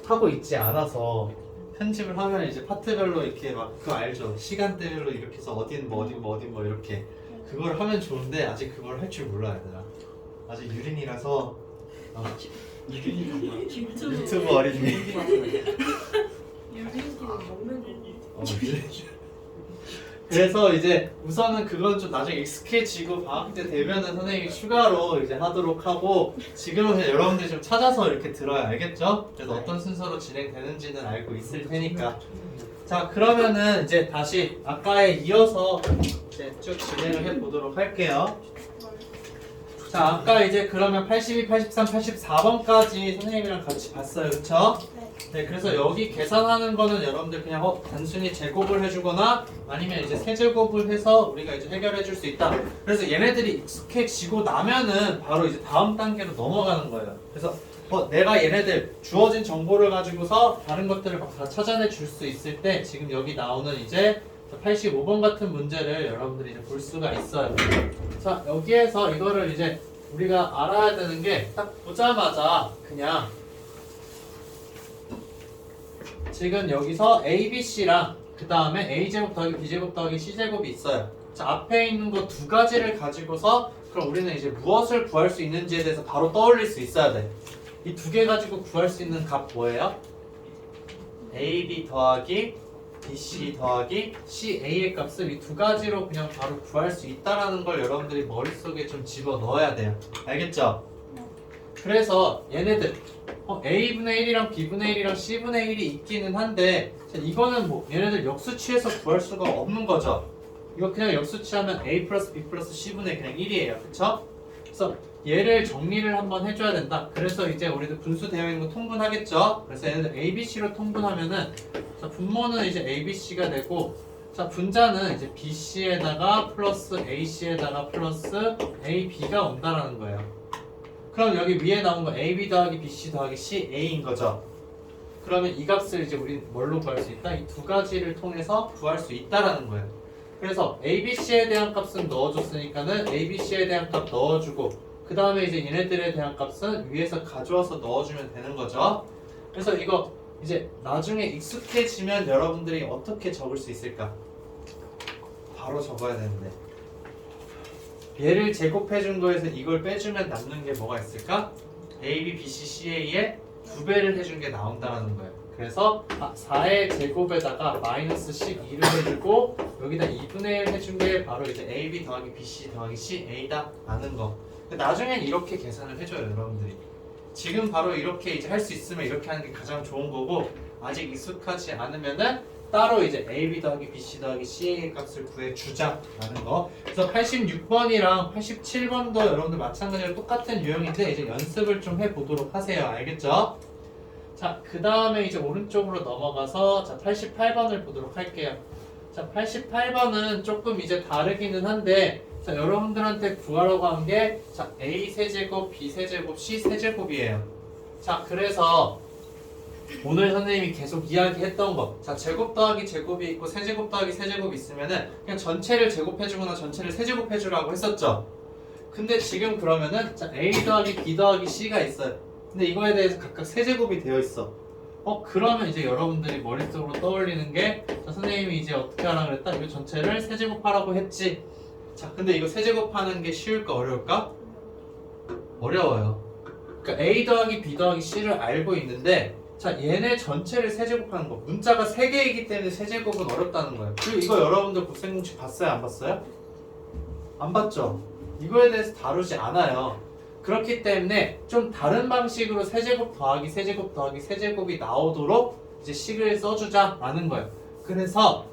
하고 있지 않아서 편집을 하면 이제 파트별로 이렇게 막 그거 알죠? 시간대별로 이렇게 해서 어딘 뭐 어딘 뭐 어딘 뭐 이렇게 그걸 하면 좋은데 아직 그걸 할 줄 몰라 얘들아. 아직 유린이라서 유튜브 어린이. 유린기는 먹는 거. 그래서 이제 우선은 그건 좀 나중에 익숙해지고 방학 때 되면은 선생님이 추가로 이제 하도록 하고 지금은 그냥 여러분들이 좀 찾아서 이렇게 들어야 알겠죠? 그래서 어떤 순서로 진행되는지는 알고 있을 테니까. 자 그러면은 이제 다시 아까에 이어서 이제 쭉 진행을 해 보도록 할게요. 자 아까 이제 그러면 82, 83, 84번까지 선생님이랑 같이 봤어요, 그쵸? 네, 그래서 여기 계산하는 거는 여러분들 그냥 단순히 제곱을 해주거나 아니면 이제 세제곱을 해서 우리가 이제 해결해 줄 수 있다. 그래서 얘네들이 익숙해지고 나면은 바로 이제 다음 단계로 넘어가는 거예요. 그래서 내가 얘네들 주어진 정보를 가지고서 다른 것들을 막 다 찾아내 줄 수 있을 때 지금 여기 나오는 이제 85번 같은 문제를 여러분들이 이제 볼 수가 있어요. 자, 여기에서 이거를 이제 우리가 알아야 되는 게 딱 보자마자 그냥 지금 여기서 A, B, C랑 그 다음에 A제곱 더하기 B제곱 더하기 C제곱이 있어요. 자, 앞에 있는 거 두 가지를 가지고서 그럼 우리는 이제 무엇을 구할 수 있는지에 대해서 바로 떠올릴 수 있어야 돼. 이 두 개 가지고 구할 수 있는 값 뭐예요? AB 더하기 BC 더하기 CA의 값을 이 두 가지로 그냥 바로 구할 수 있다라는 걸 여러분들이 머릿속에 좀 집어 넣어야 돼요. 알겠죠? 그래서 얘네들 A분의 1이랑 B분의 1이랑 C분의 1이 있기는 한데 이거는 뭐 얘네들 역수치해서 구할 수가 없는 거죠. 이거 그냥 역수치하면 A 플러스 B 플러스 C분의 그냥 1이에요. 그쵸? 그래서 얘를 정리를 한번 해줘야 된다. 그래서 이제 우리도 분수되어 있는 거 통분하겠죠? 그래서 얘네들 A, B, C로 통분하면은 자, 분모는 이제 A, B, C가 되고 자, 분자는 이제 B, C에다가 플러스 A, C에다가 플러스 A, B가 온다라는 거예요. 그럼 여기 위에 나온 거 AB 더하기 BC 더하기 CA인 거죠. 그러면 이 값을 이제 우리 뭘로 구할 수 있다? 이 두 가지를 통해서 구할 수 있다라는 거예요. 그래서 ABC에 대한 값은 넣어줬으니까는 ABC에 대한 값 넣어주고 그 다음에 이제 얘네들에 대한 값은 위에서 가져와서 넣어주면 되는 거죠. 그래서 이거 이제 나중에 익숙해지면 여러분들이 어떻게 적을 수 있을까? 바로 적어야 되는데 얘를 제곱해준 거에서 이걸 빼주면 남는 게 뭐가 있을까? A, B, B, C, CA의 2배를 해준 게 나온다는 거예요. 그래서 4의 제곱에다가 마이너스 12를 해주고 여기다 2분의 1 해준 게 바로 이제 A, B 더하기 B, C 더하기 CA다 라는 거. 나중엔 이렇게 계산을 해줘요, 여러분들이. 지금 바로 이렇게 이제 할 수 있으면 이렇게 하는 게 가장 좋은 거고 아직 익숙하지 않으면은 따로 이제 AB 더하기 BC 더하기 CA의 값을 구해주자라는 거. 그래서 86번이랑 87번도 여러분들 마찬가지로 똑같은 유형인데 이제 연습을 좀 해보도록 하세요. 알겠죠? 자, 그 다음에 이제 오른쪽으로 넘어가서 자 88번을 보도록 할게요. 자, 88번은 조금 이제 다르기는 한데 자, 여러분들한테 구하라고 한 게 자, A 세제곱, B 세제곱, C 세제곱이에요. 자, 그래서 오늘 선생님이 계속 이야기했던 거. 자, 제곱 더하기 제곱이 있고 세제곱 더하기 세제곱이 있으면은 그냥 전체를 제곱해주거나 전체를 세제곱해주라고 했었죠. 근데 지금 그러면은 자, A 더하기 B 더하기 C가 있어요. 근데 이거에 대해서 각각 세제곱이 되어 있어. 그러면 이제 여러분들이 머릿속으로 떠올리는 게 자, 선생님이 이제 어떻게 하라고 그랬다? 이거 전체를 세제곱하라고 했지. 자, 근데 이거 세제곱하는 게 쉬울까 어려울까? 어려워요. 그러니까 A 더하기 B 더하기 C를 알고 있는데 자, 얘네 전체를 세제곱하는 거. 문자가 3개이기 때문에 세제곱은 어렵다는 거예요. 그리고 이거 여러분들 곱셈공식 봤어요? 안 봤어요? 안 봤죠? 이거에 대해서 다루지 않아요. 그렇기 때문에 좀 다른 방식으로 세제곱 더하기 세제곱 더하기 세제곱이 나오도록 이제 식을 써주자라는 거예요. 그래서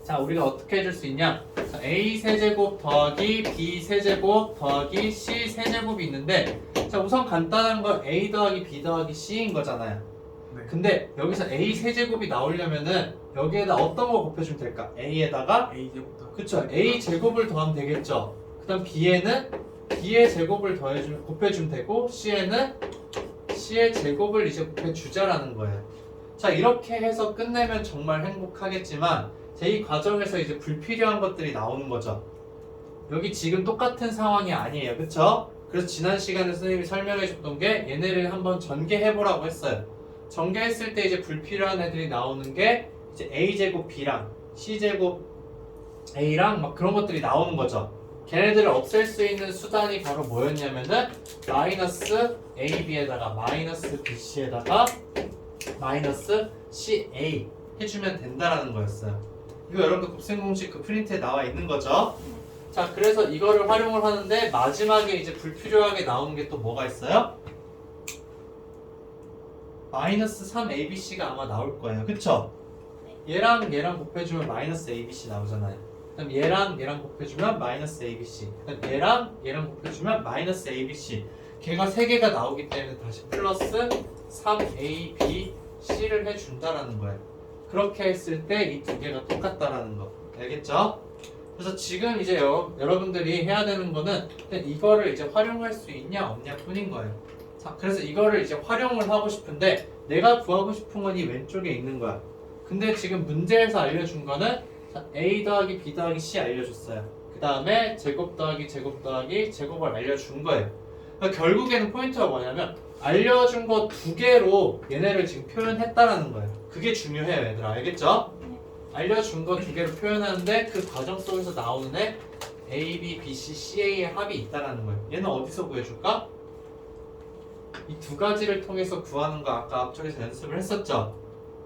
자, 우리가 어떻게 해줄 수 있냐? 자, A 세제곱 더하기 B 세제곱 더하기 C 세제곱이 있는데 자, 우선 간단한 거 A 더하기 B 더하기 C인 거잖아요. 근데 여기서 A 세제곱이 나오려면은 여기에다 어떤 거 곱해주면 될까? A에다가 A제곱 그쵸, A 제곱을 더하면 되겠죠. 그 다음 B에는 B의 제곱을 곱해주면 되고 C에는 C의 제곱을 이제 곱해주자라는 거예요. 자, 이렇게 해서 끝내면 정말 행복하겠지만 이 과정에서 이제 불필요한 것들이 나오는 거죠. 여기 지금 똑같은 상황이 아니에요. 그쵸? 그래서 지난 시간에 선생님이 설명해 줬던 게 얘네를 한번 전개해 보라고 했어요. 전개했을 때 이제 불필요한 애들이 나오는 게 이제 a제곱 b랑 c제곱 a랑 막 그런 것들이 나오는 거죠. 걔네들을 없앨 수 있는 수단이 바로 뭐였냐면은 마이너스 ab에다가 마이너스 bc에다가 마이너스 ca 해주면 된다라는 거였어요. 이거 여러분들 곱셈 공식 그 프린트에 나와 있는 거죠. 자, 그래서 이거를 활용을 하는데 마지막에 이제 불필요하게 나오는 게 또 뭐가 있어요? 마이너스 3abc가 아마 나올 거예요. 그쵸? 얘랑 얘랑 곱해주면 마이너스 abc 나오잖아요. 그럼 얘랑 얘랑 곱해주면 마이너스 abc. 그럼 얘랑 얘랑 곱해주면 마이너스 abc. 걔가 3개가 나오기 때문에 다시 플러스 3abc를 해준다라는 거예요. 그렇게 했을 때 이 두 개가 똑같다라는 거. 알겠죠? 그래서 지금 이제 여러분들이 해야 되는 거는 이거를 이제 활용할 수 있냐 없냐 뿐인 거예요. 자, 그래서 이거를 이제 활용을 하고 싶은데 내가 구하고 싶은 건 이 왼쪽에 있는 거야. 근데 지금 문제에서 알려준 거는 a 더하기 b 더하기 c 알려줬어요. 그 다음에 제곱 더하기 제곱 더하기 제곱을 알려준 거예요. 그러니까 결국에는 포인트가 뭐냐면 알려준 거 두 개로 얘네를 지금 표현했다라는 거예요. 그게 중요해요, 얘들아. 알겠죠? 알려준 거 두 개로 표현하는데 그 과정 속에서 나오는 애 a, b, b, c, ca의 합이 있다라는 거예요. 얘는 어디서 구해줄까? 이 두 가지를 통해서 구하는 거 아까 앞쪽에서 연습을 했었죠?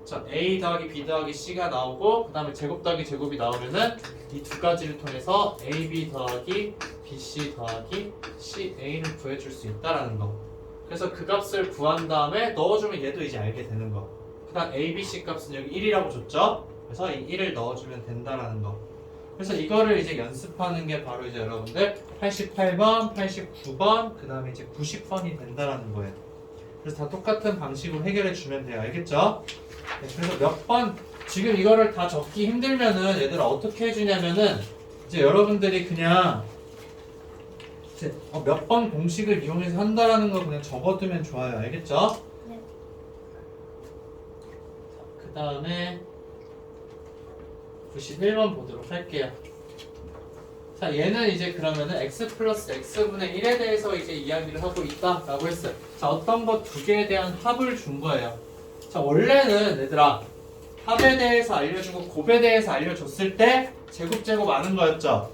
자, a 더하기 b 더하기 c가 나오고 그 다음에 제곱 더하기 제곱이 나오면은 이 두 가지를 통해서 ab 더하기 bc 더하기 ca를 구해줄 수 있다라는 거. 그래서 그 값을 구한 다음에 넣어주면 얘도 이제 알게 되는 거. 그 다음 a, b, c 값은 여기 1이라고 줬죠? 그래서 이 1을 넣어주면 된다라는 거. 그래서 이거를 이제 연습하는 게 바로 이제 여러분들 88번, 89번, 그 다음에 이제 90번이 된다라는 거예요. 그래서 다 똑같은 방식으로 해결해 주면 돼요. 알겠죠? 네, 그래서 몇 번, 지금 이거를 다 적기 힘들면은 얘들아 어떻게 해주냐면은 이제 여러분들이 그냥 몇 번 공식을 이용해서 한다라는 거 그냥 적어두면 좋아요. 알겠죠? 네. 그 다음에 91번 보도록 할게요. 자, 얘는 이제 그러면은 x 플러스 x분의 1에 대해서 이제 이야기를 하고 있다라고 했어요. 자, 어떤 거 두 개에 대한 합을 준 거예요. 자, 원래는 얘들아 합에 대해서 알려주고 곱에 대해서 알려줬을 때 제곱 아는 거였죠.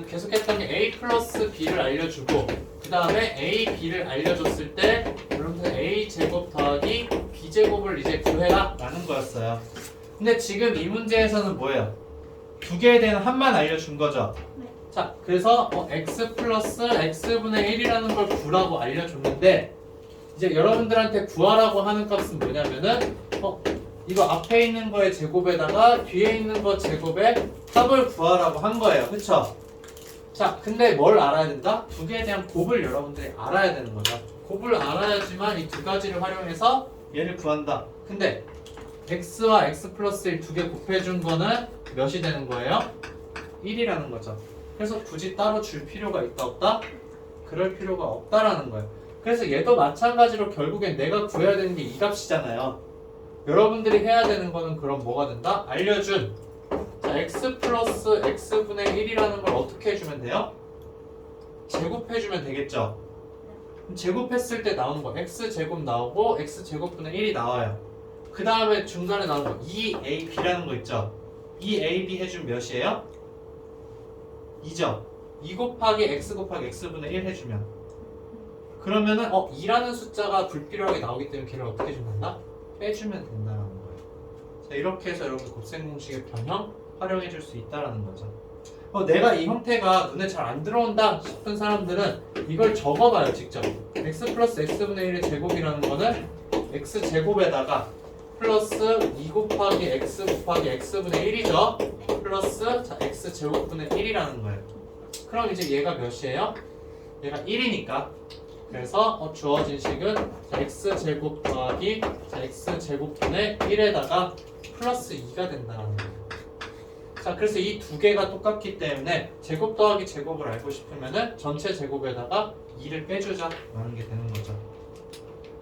계속했던 게 a 플러스 b를 알려주고 그 다음에 a, b를 알려줬을 때 여러분들 a 제곱 더하기 b 제곱을 이제 구해라 라는 거였어요. 근데 지금 이 문제에서는 뭐예요? 두 개에 대한 합만 알려준 거죠. 네. 자, 그래서 x 플러스 x분의 1이라는 걸 구라고 알려줬는데 이제 여러분들한테 구하라고 하는 값은 뭐냐면은 이거 앞에 있는 거의 제곱에다가 뒤에 있는 거 제곱에 합을 구하라고 한 거예요. 그쵸? 자, 근데 뭘 알아야 된다? 두 개에 대한 곱을 여러분들이 알아야 되는 거죠. 곱을 알아야지만 이 두 가지를 활용해서 얘를 구한다. 근데 x와 x 플러스 1 두 개 곱해준 거는 몇이 되는 거예요? 1이라는 거죠. 그래서 굳이 따로 줄 필요가 있다 없다? 그럴 필요가 없다라는 거예요. 그래서 얘도 마찬가지로 결국엔 내가 구해야 되는 게 이 값이잖아요. 여러분들이 해야 되는 거는 그럼 뭐가 된다? 알려준 자, x 플러스 x분의 1이라는 걸 어떻게 해주면 돼요? 제곱해주면 되겠죠? 그럼 제곱했을 때 나오는 거 x제곱 나오고 x제곱분의 1이 나와요. 그 다음에 중간에 나오는 거 2ab라는 거 있죠? 2ab 해주면 몇이에요? 2죠? 2 곱하기 x 곱하기 x분의 1 해주면 그러면은 2라는 숫자가 불필요하게 나오기 때문에 걔를 어떻게 준단다? 빼주면 된다는 거예요. 자, 이렇게 해서 여러분 곱셈 공식의 변형 활용해 줄 수 있다는 거죠. 내가 이 형태가 눈에 잘 안 들어온다 싶은 사람들은 이걸 적어봐요. 직접 x 플러스 x분의 1의 제곱이라는 거는 x제곱에다가 플러스 2 곱하기 x 곱하기 x분의 1이죠. 플러스 자, x제곱분의 1이라는 거예요. 그럼 이제 얘가 몇이에요? 얘가 1이니까 그래서 주어진 식은 x제곱 더하기 x제곱분의 1에다가 플러스 2가 된다는 거예요. 자, 그래서 이 두 개가 똑같기 때문에 제곱 더하기 제곱을 알고 싶으면은 전체 제곱에다가 2를 빼주자 라는 게 되는 거죠.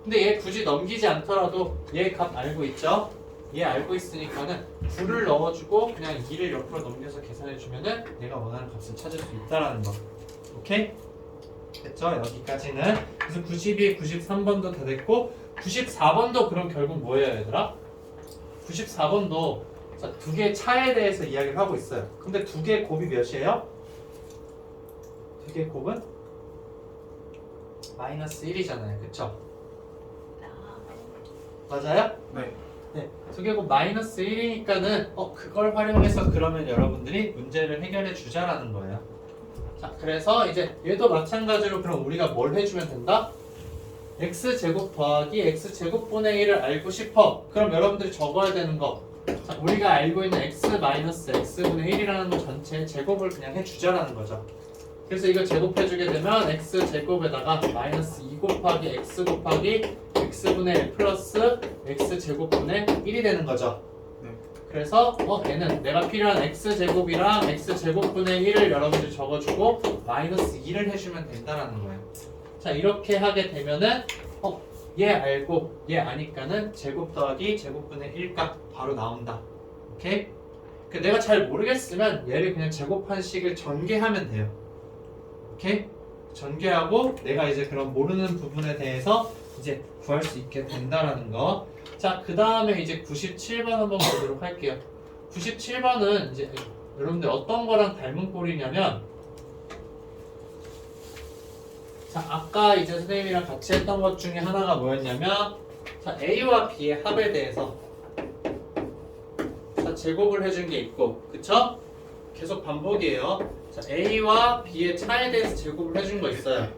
근데 얘 굳이 넘기지 않더라도 얘 값 알고 있죠? 얘 알고 있으니까는 9를 넣어주고 그냥 2를 옆으로 넘겨서 계산해주면은 내가 원하는 값을 찾을 수 있다라는 거. 오케이? 됐죠? 여기까지는. 그래서 92, 93번도 다 됐고 94번도 그럼 결국 뭐예요, 얘들아? 94번도 자, 두 개의 차에 대해서 이야기를 하고 있어요. 근데 두 개의 곱이 몇이에요? 두 개의 곱은 마이너스 1이잖아요. 그쵸? 맞아요? 네. 네. 두 개의 곱 마이너스 1이니까는 그걸 활용해서 그러면 여러분들이 문제를 해결해 주자라는 거예요. 자, 그래서 이제 얘도 마찬가지로 그럼 우리가 뭘 해주면 된다? x제곱 더하기 x제곱분의 1을 알고 싶어. 그럼 여러분들이 적어야 되는 거. 자, 우리가 알고 있는 x 마이너스 x분의 1이라는 거 전체 제곱을 그냥 해주자라는 거죠. 그래서 이거 제곱해주게 되면 x제곱에다가 마이너스 2 곱하기 x 곱하기 x분의 1 플러스 x제곱분의 1이 되는 거죠. 네. 그래서 얘는 내가 필요한 x제곱이랑 x제곱분의 1을 여러분들이 적어주고 마이너스 2를 해주면 된다는 거예요. 자, 이렇게 하게 되면은 얘 알고 얘 아니까는 제곱 더하기 제곱분의 1값 바로 나온다. 오케이? 내가 잘 모르겠으면 얘를 그냥 제곱한 식을 전개하면 돼요. 오케이? 전개하고 내가 이제 그런 모르는 부분에 대해서 이제 구할 수 있게 된다라는 거. 자, 그 다음에 이제 97번 한번 보도록 할게요. 97번은 이제 여러분들 어떤 거랑 닮은 꼴이냐면, 자, 아까 이제 선생님이랑 같이 했던 것 중에 하나가 뭐였냐면, 자, A와 B의 합에 대해서 자, 제곱을 해준 게 있고, 그쵸? 계속 반복이에요. 자, A와 B의 차에 대해서 제곱을 해준 거 있어요.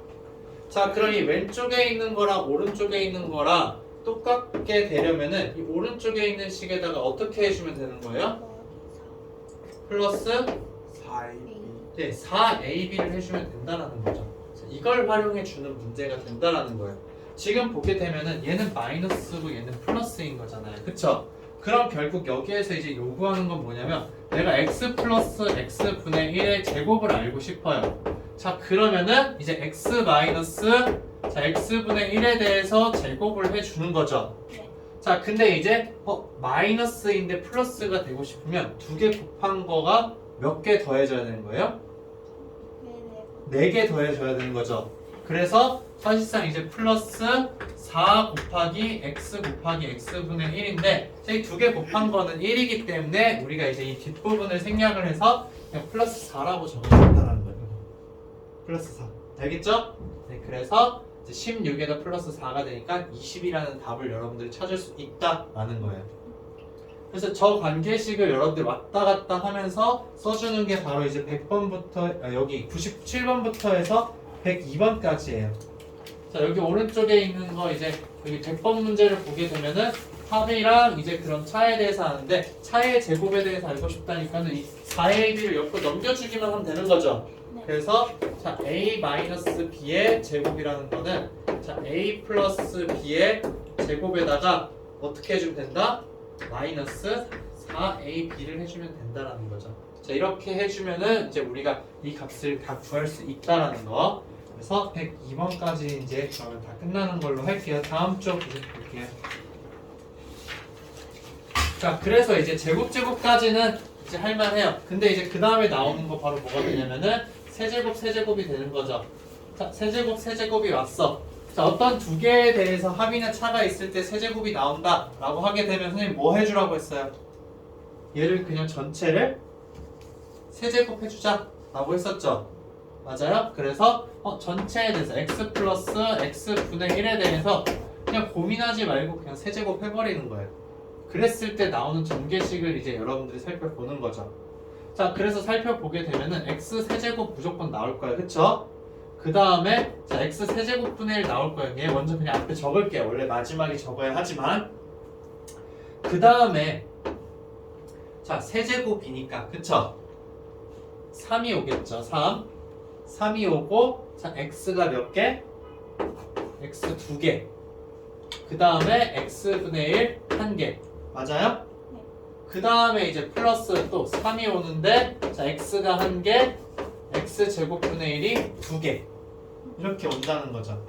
자, 그럼 이 왼쪽에 있는 거랑 오른쪽에 있는 거랑 똑같게 되려면은 이 오른쪽에 있는 식에다가 어떻게 해주면 되는 거예요? 플러스 4AB. 네, 4AB를 해주면 된다는 거죠. 자, 이걸 활용해 주는 문제가 된다는 거예요. 지금 보게 되면은 얘는 마이너스고 얘는 플러스인 거잖아요. 그쵸? 그럼 결국 여기에서 이제 요구하는 건 뭐냐면 내가 x 플러스 x분의 1의 제곱을 알고 싶어요. 자, 그러면은 이제 x 마이너스 자, x분의 1에 대해서 제곱을 해주는 거죠. 자, 근데 이제 마이너스인데 플러스가 되고 싶으면 두 개 곱한 거가 몇 개 더해져야 되는 거예요? 4개 더해줘야 되는 거죠. 그래서 사실상 이제 플러스 4 곱하기 x 곱하기 x분의 1인데 이 두 개 곱한 거는 1이기 때문에 우리가 이제 이 뒷부분을 생략을 해서 그냥 플러스 4라고 적어준다는 거예요. 플러스 4. 알겠죠? 네, 그래서 이제 16에다 플러스 4가 되니까 20이라는 답을 여러분들이 찾을 수 있다라는 거예요. 그래서 저 관계식을 여러분들 왔다 갔다 하면서 써주는 게 바로 이제 100번부터 여기 97번부터 해서 102번까지예요. 자, 여기 오른쪽에 있는 거 이제 여기 100번 문제를 보게 되면은 합이랑 이제 그런 차에 대해서 아는데 차의 제곱에 대해서 알고 싶다니까는 이 4AB를 옆으로 넘겨주기만 하면 되는 거죠. 그래서 자, A-B의 제곱이라는 거는 자, A 플러스 B의 제곱에다가 어떻게 해주면 된다? 마이너스 4AB를 해주면 된다라는 거죠. 자, 이렇게 해주면은 이제 우리가 이 값을 다 구할 수 있다라는 거. 그래서 102번까지 이제 그러면 다 끝나는 걸로 할게요. 다음 쪽 볼게요. 자, 그래서 이제 제곱까지는 이제 할만해요. 근데 이제 그 다음에 나오는 거 바로 뭐가 되냐면은 세제곱이 되는 거죠. 자, 세제곱이 왔어. 자, 어떤 두 개에 대해서 합이나 차가 있을 때 세제곱이 나온다 라고 하게 되면 선생님 뭐 해주라고 했어요? 얘를 그냥 전체를 세제곱 해주자 라고 했었죠. 맞아요? 그래서 전체에 대해서 x 플러스 x분의 1에 대해서 그냥 고민하지 말고 그냥 세제곱 해버리는 거예요. 그랬을 때 나오는 전개식을 이제 여러분들이 살펴보는 거죠. 자, 그래서 살펴보게 되면은 x 세제곱 무조건 나올 거예요. 그쵸? 그 다음에 자, x 세제곱분의 1 나올 거예요. 얘 먼저 그냥 앞에 적을게요. 원래 마지막에 적어야 하지만 그 다음에 자, 세제곱이니까 그쵸? 3이 오겠죠. 3이 오고 자, x가 몇 개? x 2개. 그 다음에 x분의 1 1개. 맞아요? 네. 그 다음에 이제 플러스 또 3이 오는데 자, x가 1개, x제곱분의 1이 2개. 이렇게 온다는 거죠.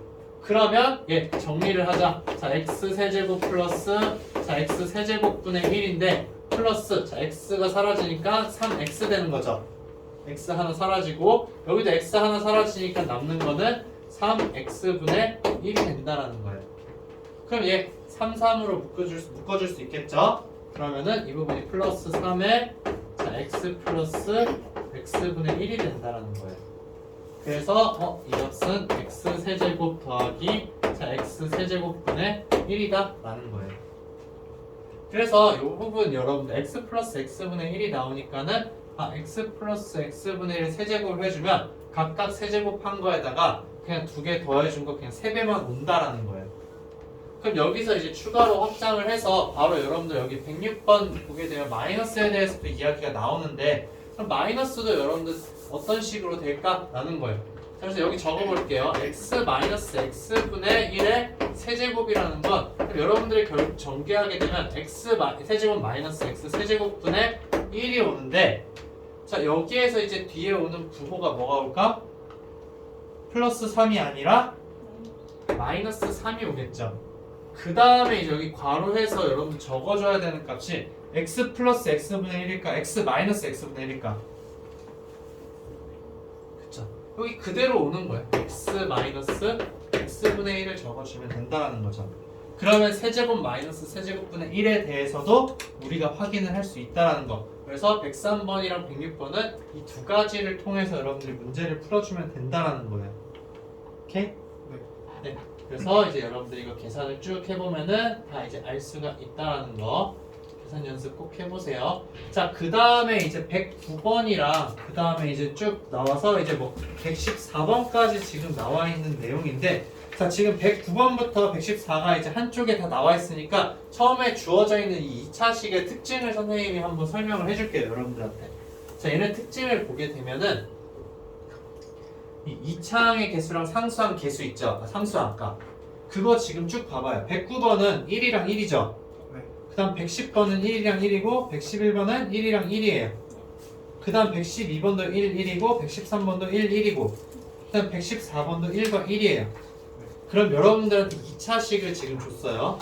그러면 정리를 하자. 자, x세제곱 플러스 자, x세제곱분의 1인데 플러스 자, x가 사라지니까 3x 되는 거죠. x 하나 사라지고 여기도 x 하나 사라지니까 남는 거는 3x분의 1이 된다라는 거예요. 그럼 얘 3, 3으로 묶어줄 수 있겠죠? 그러면은 이 부분이 플러스 3에 자 x 플러스 x분의 1이 된다라는 거예요. 그래서 이 값은 x 세제곱 더하기 자 x 세제곱분의 1이다 라는 거예요. 그래서 이 부분 여러분들 x 플러스 x분의 1이 나오니까는 x 플러스 x분의 1 세제곱을 해주면 각각 세제곱한 거에다가 그냥 2개 더해준 거 그냥 3배만 온다라는 거예요. 그럼 여기서 이제 추가로 확장을 해서 바로 여러분들 여기 106번 보게 되면 마이너스에 대해서도 이야기가 나오는데 그럼 마이너스도 여러분들 어떤 식으로 될까라는 거예요. 자, 그래서 여기 적어볼게요. x 마이너스 x분의 1의 세제곱이라는 건 그럼 여러분들이 결국 전개하게 되면 x 세제곱 마이너스 x 세제곱분의 1이 오는데 자 여기에서 이제 뒤에 오는 부호가 뭐가 올까? 플러스 3이 아니라 마이너스 3이 오겠죠. 그 다음에 이제 여기 괄호해서 여러분 적어줘야 되는 값이 x 플러스 x분의 1일까 x 마이너스 x분의 1일까? 그쵸? 여기 그대로 오는 거예요. x 마이너스 x분의 1을 적어주면 된다는 거죠. 그러면 세제곱 마이너스 세제곱분의 1에 대해서도 우리가 확인을 할 수 있다는 거. 그래서 103번이랑 106번은 이 두 가지를 통해서 여러분들이 문제를 풀어주면 된다는 거예요. 오케이? 네. 그래서 이제 여러분들이 이거 계산을 쭉 해보면은 다 이제 알 수가 있다라는 거. 계산 연습 꼭 해보세요. 자, 그 다음에 이제 109번이랑 그 다음에 이제 쭉 나와서 이제 뭐 114번까지 지금 나와 있는 내용인데 자, 지금 109번부터 114가 이제 한쪽에 다 나와 있으니까 처음에 주어져 있는 이 2차식의 특징을 선생님이 한번 설명을 해줄게요, 여러분들한테. 자, 얘는 특징을 보게 되면은 이 2차항의 개수랑 상수항 개수 있죠? 상수항 값. 그거 지금 쭉 봐봐요. 109번은 1이랑 1이죠? 네. 그 다음 110번은 1이랑 1이고 111번은 1이랑 1이에요. 그 다음 112번도 1, 1이고 113번도 1, 1이고 그 다음 114번도 1과 1이에요. 그럼 여러분들한테 2차식을 지금 줬어요.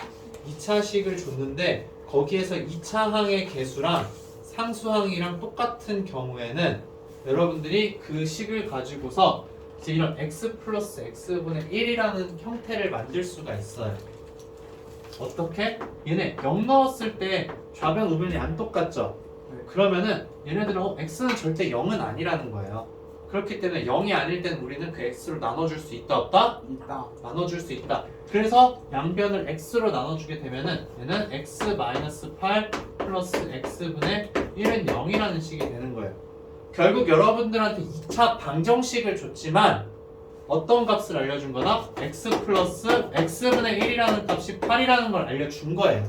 2차식을 줬는데 거기에서 2차항의 개수랑 상수항이랑 똑같은 경우에는 여러분들이 그 식을 가지고서 이제 이런 x 플러스 x분의 1이라는 형태를 만들 수가 있어요. 어떻게? 얘네 0 넣었을 때 좌변 우변이 안 똑같죠? 그러면은 얘네들은 x는 절대 0은 아니라는 거예요. 그렇기 때문에 0이 아닐 때는 우리는 그 x로 나눠줄 수 있다 없다? 있다. 나눠줄 수 있다. 그래서 양변을 x로 나눠주게 되면은 얘는 x-8 플러스 x분의 1은 0이라는 식이 되는 거예요. 결국 여러분들한테 2차 방정식을 줬지만 어떤 값을 알려준 거다? x 플러스 x분의 1이라는 값이 8이라는 걸 알려준 거예요.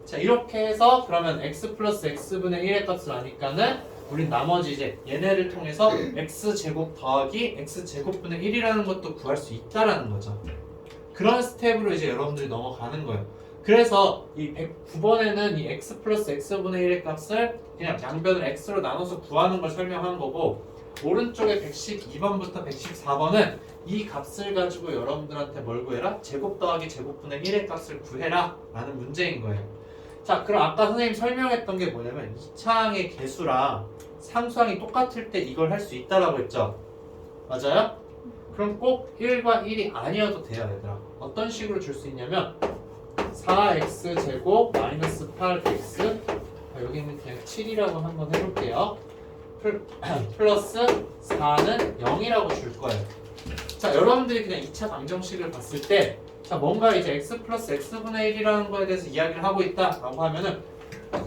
자, 이렇게 해서 그러면 x 플러스 x분의 1의 값을 아니까는 우린 나머지 이제 얘네를 통해서 x제곱 더하기 x제곱분의 1이라는 것도 구할 수 있다라는 거죠. 그런 스텝으로 이제 여러분들이 넘어가는 거예요. 그래서 이 109번에는 이 x 플러스 x분의 1의 값을 그냥 양변을 x로 나눠서 구하는 걸 설명한 거고 오른쪽에 112번부터 114번은 이 값을 가지고 여러분들한테 뭘 구해라? 제곱 더하기 제곱분의 1의 값을 구해라 라는 문제인 거예요. 자, 그럼 아까 선생님 설명했던 게 뭐냐면 2차항의 개수랑 상수항이 똑같을 때 이걸 할 수 있다라고 했죠? 맞아요? 그럼 꼭 1과 1이 아니어도 돼요, 얘들아. 어떤 식으로 줄 수 있냐면 4x 제곱 마이너스 8x 여기는 그냥 7이라고 한번 해볼게요. 플러스 4는 0이라고 줄 거예요. 자, 여러분들이 그냥 2차 방정식을 봤을 때 자, 뭔가 이제 x 플러스 x분의 1이라는 거에 대해서 이야기를 하고 있다라고 하면은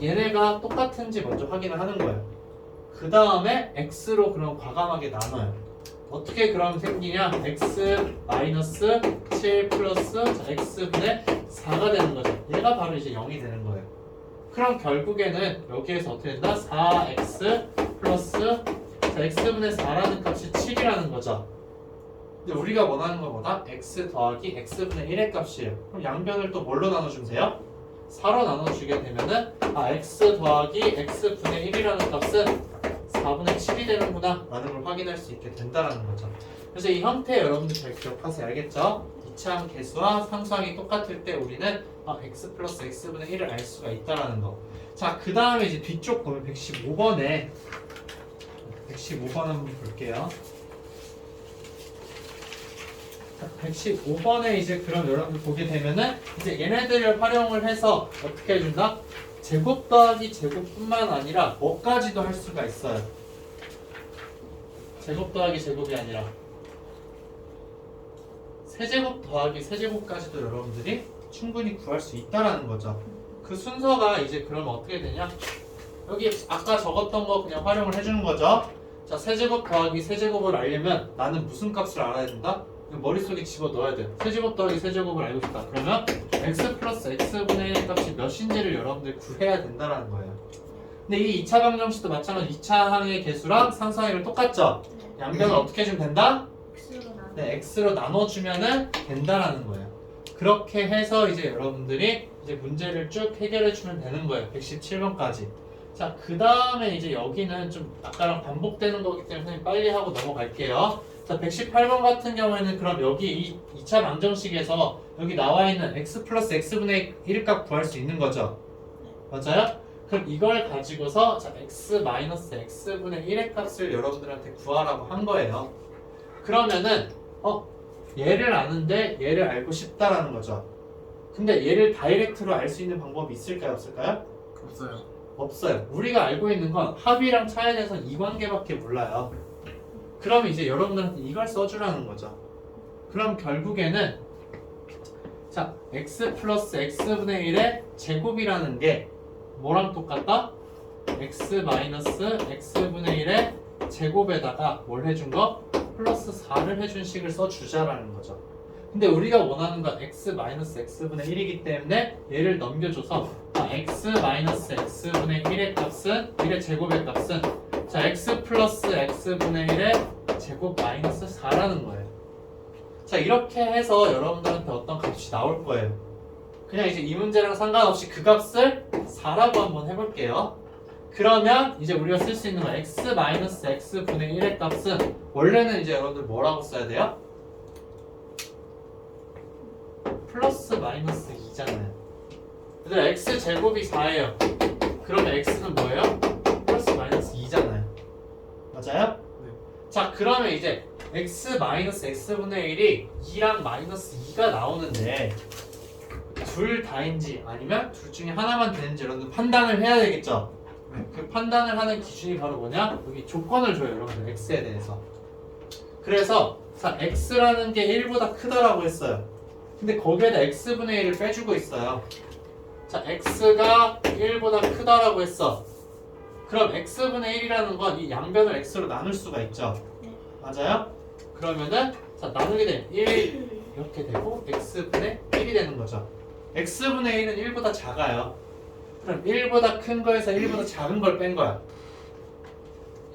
얘네가 똑같은지 먼저 확인을 하는 거예요. 그 다음에 x로 그럼 과감하게 나눠요. 어떻게 그럼 생기냐? x 마이너스 7 플러스 x분의 4가 되는 거죠. 얘가 바로 이제 0이 되는 거예요. 그럼 결국에는 여기에서 어떻게 된다? 4x 플러스 자, x분의 4라는 값이 7이라는 거죠. 근데 우리가 원하는 건 뭐다? x 더하기 x분의 1의 값이에요. 그럼 양변을 또 뭘로 나눠주면 돼요? 4로 나눠주게 되면은 x 더하기 x분의 1이라는 값은 4분의 7이 되는구나 라는 걸 확인할 수 있게 된다는 거죠. 그래서 이 형태 여러분들 잘 기억하세요. 알겠죠? 2차항 개수와 상수항이 똑같을 때 우리는 x 플러스 x분의 1을 알 수가 있다는 거. 자, 그 다음에 이제 뒤쪽 보면 115번에 115번 한번 볼게요. 115번에 이제 그럼 여러분들 보게 되면은 이제 얘네들을 활용을 해서 어떻게 해준다? 제곱 더하기 제곱뿐만 아니라 뭐까지도 할 수가 있어요. 제곱 더하기 제곱이 아니라 세제곱 더하기 세제곱까지도 여러분들이 충분히 구할 수 있다라는 거죠. 그 순서가 이제 그러면 어떻게 되냐? 여기 아까 적었던 거 그냥 활용을 해주는 거죠. 자, 세제곱 더하기 세제곱을 알려면 나는 무슨 값을 알아야 된다? 머릿속에 집어넣어야 돼. 세제곱 더하기 세제곱을 알고 싶다. 그러면 x 플러스 x분의 1의 값이 몇인지를 여러분들이 구해야 된다는 거예요. 근데 이 2차 방정식도 마찬가지로 2차 항의 개수랑 상수항의랑 똑같죠? 양변을 어떻게 해주면 된다? X로 나눠. 네, x로 나눠주면은 된다라는 거예요. 그렇게 해서 이제 여러분들이 이제 문제를 쭉 해결해 주면 되는 거예요. 117번까지. 자, 그 다음에 이제 여기는 좀 아까랑 반복되는 거기 때문에 선생님 빨리 하고 넘어갈게요. 자, 118번 같은 경우에는 그럼 여기 이 2차 방정식에서 여기 나와 있는 x 플러스 x분의 1 값 구할 수 있는 거죠? 맞아요? 그럼 이걸 가지고서 자, x 마이너스 x분의 1의 값을 여러분들한테 구하라고 한 거예요. 그러면은 얘를 아는데 얘를 알고 싶다라는 거죠. 근데 얘를 다이렉트로 알 수 있는 방법이 있을까요? 없을까요? 없어요. 없어요. 우리가 알고 있는 건 합이랑 차에 대해서 이 관계밖에 몰라요. 그러면 이제 여러분들한테 이걸 써주라는 거죠. 그럼 결국에는 자, x 플러스 x분의 1의 제곱이라는 게 뭐랑 똑같다? x 마이너스 x분의 1의 제곱에다가 뭘 해준 거? 플러스 4를 해준 식을 써주자라는 거죠. 근데 우리가 원하는 건 x 마이너스 x분의 1이기 때문에 얘를 넘겨줘서 x 마이너스 x분의 1의 값은 1의 제곱의 값은 자 x 플러스 x분의 1의 제곱 마이너스 4라는 거예요. 자, 이렇게 해서 여러분들한테 어떤 값이 나올 거예요. 그냥 이제 이 문제랑 상관없이 그 값을 4라고 한번 해볼게요. 그러면 이제 우리가 쓸 수 있는 건 x 마이너스 x분의 1의 값은 원래는 이제 여러분들 뭐라고 써야 돼요? 플러스 마이너스 2잖아요. 얘들아, x 제곱이 4예요. 그러면 x는 뭐예요? 플러스 마이너스 2잖아요. 맞아요? 네. 자, 그러면 이제 x 마이너스 x분의 1이 2랑 마이너스 2가 나오는데 둘 다인지 아니면 둘 중에 하나만 되는지 여러분들 판단을 해야 되겠죠? 네. 그 판단을 하는 기준이 바로 뭐냐? 여기 조건을 줘요, 여러분들. x에 대해서. 그래서 자, x라는 게 1보다 크다라고 했어요. 근데 거기에다 x분의 1을 빼주고 있어요. 자, x가 1보다 크다라고 했어. 그럼 x분의 1이라는 건 이 양변을 x로 나눌 수가 있죠. 맞아요? 그러면은 자, 나누게 되면 1 이렇게 되고 x분의 1이 되는 거죠. x분의 1은 1보다 작아요. 그럼 1보다 큰 거에서 1보다 작은 걸 뺀 거야.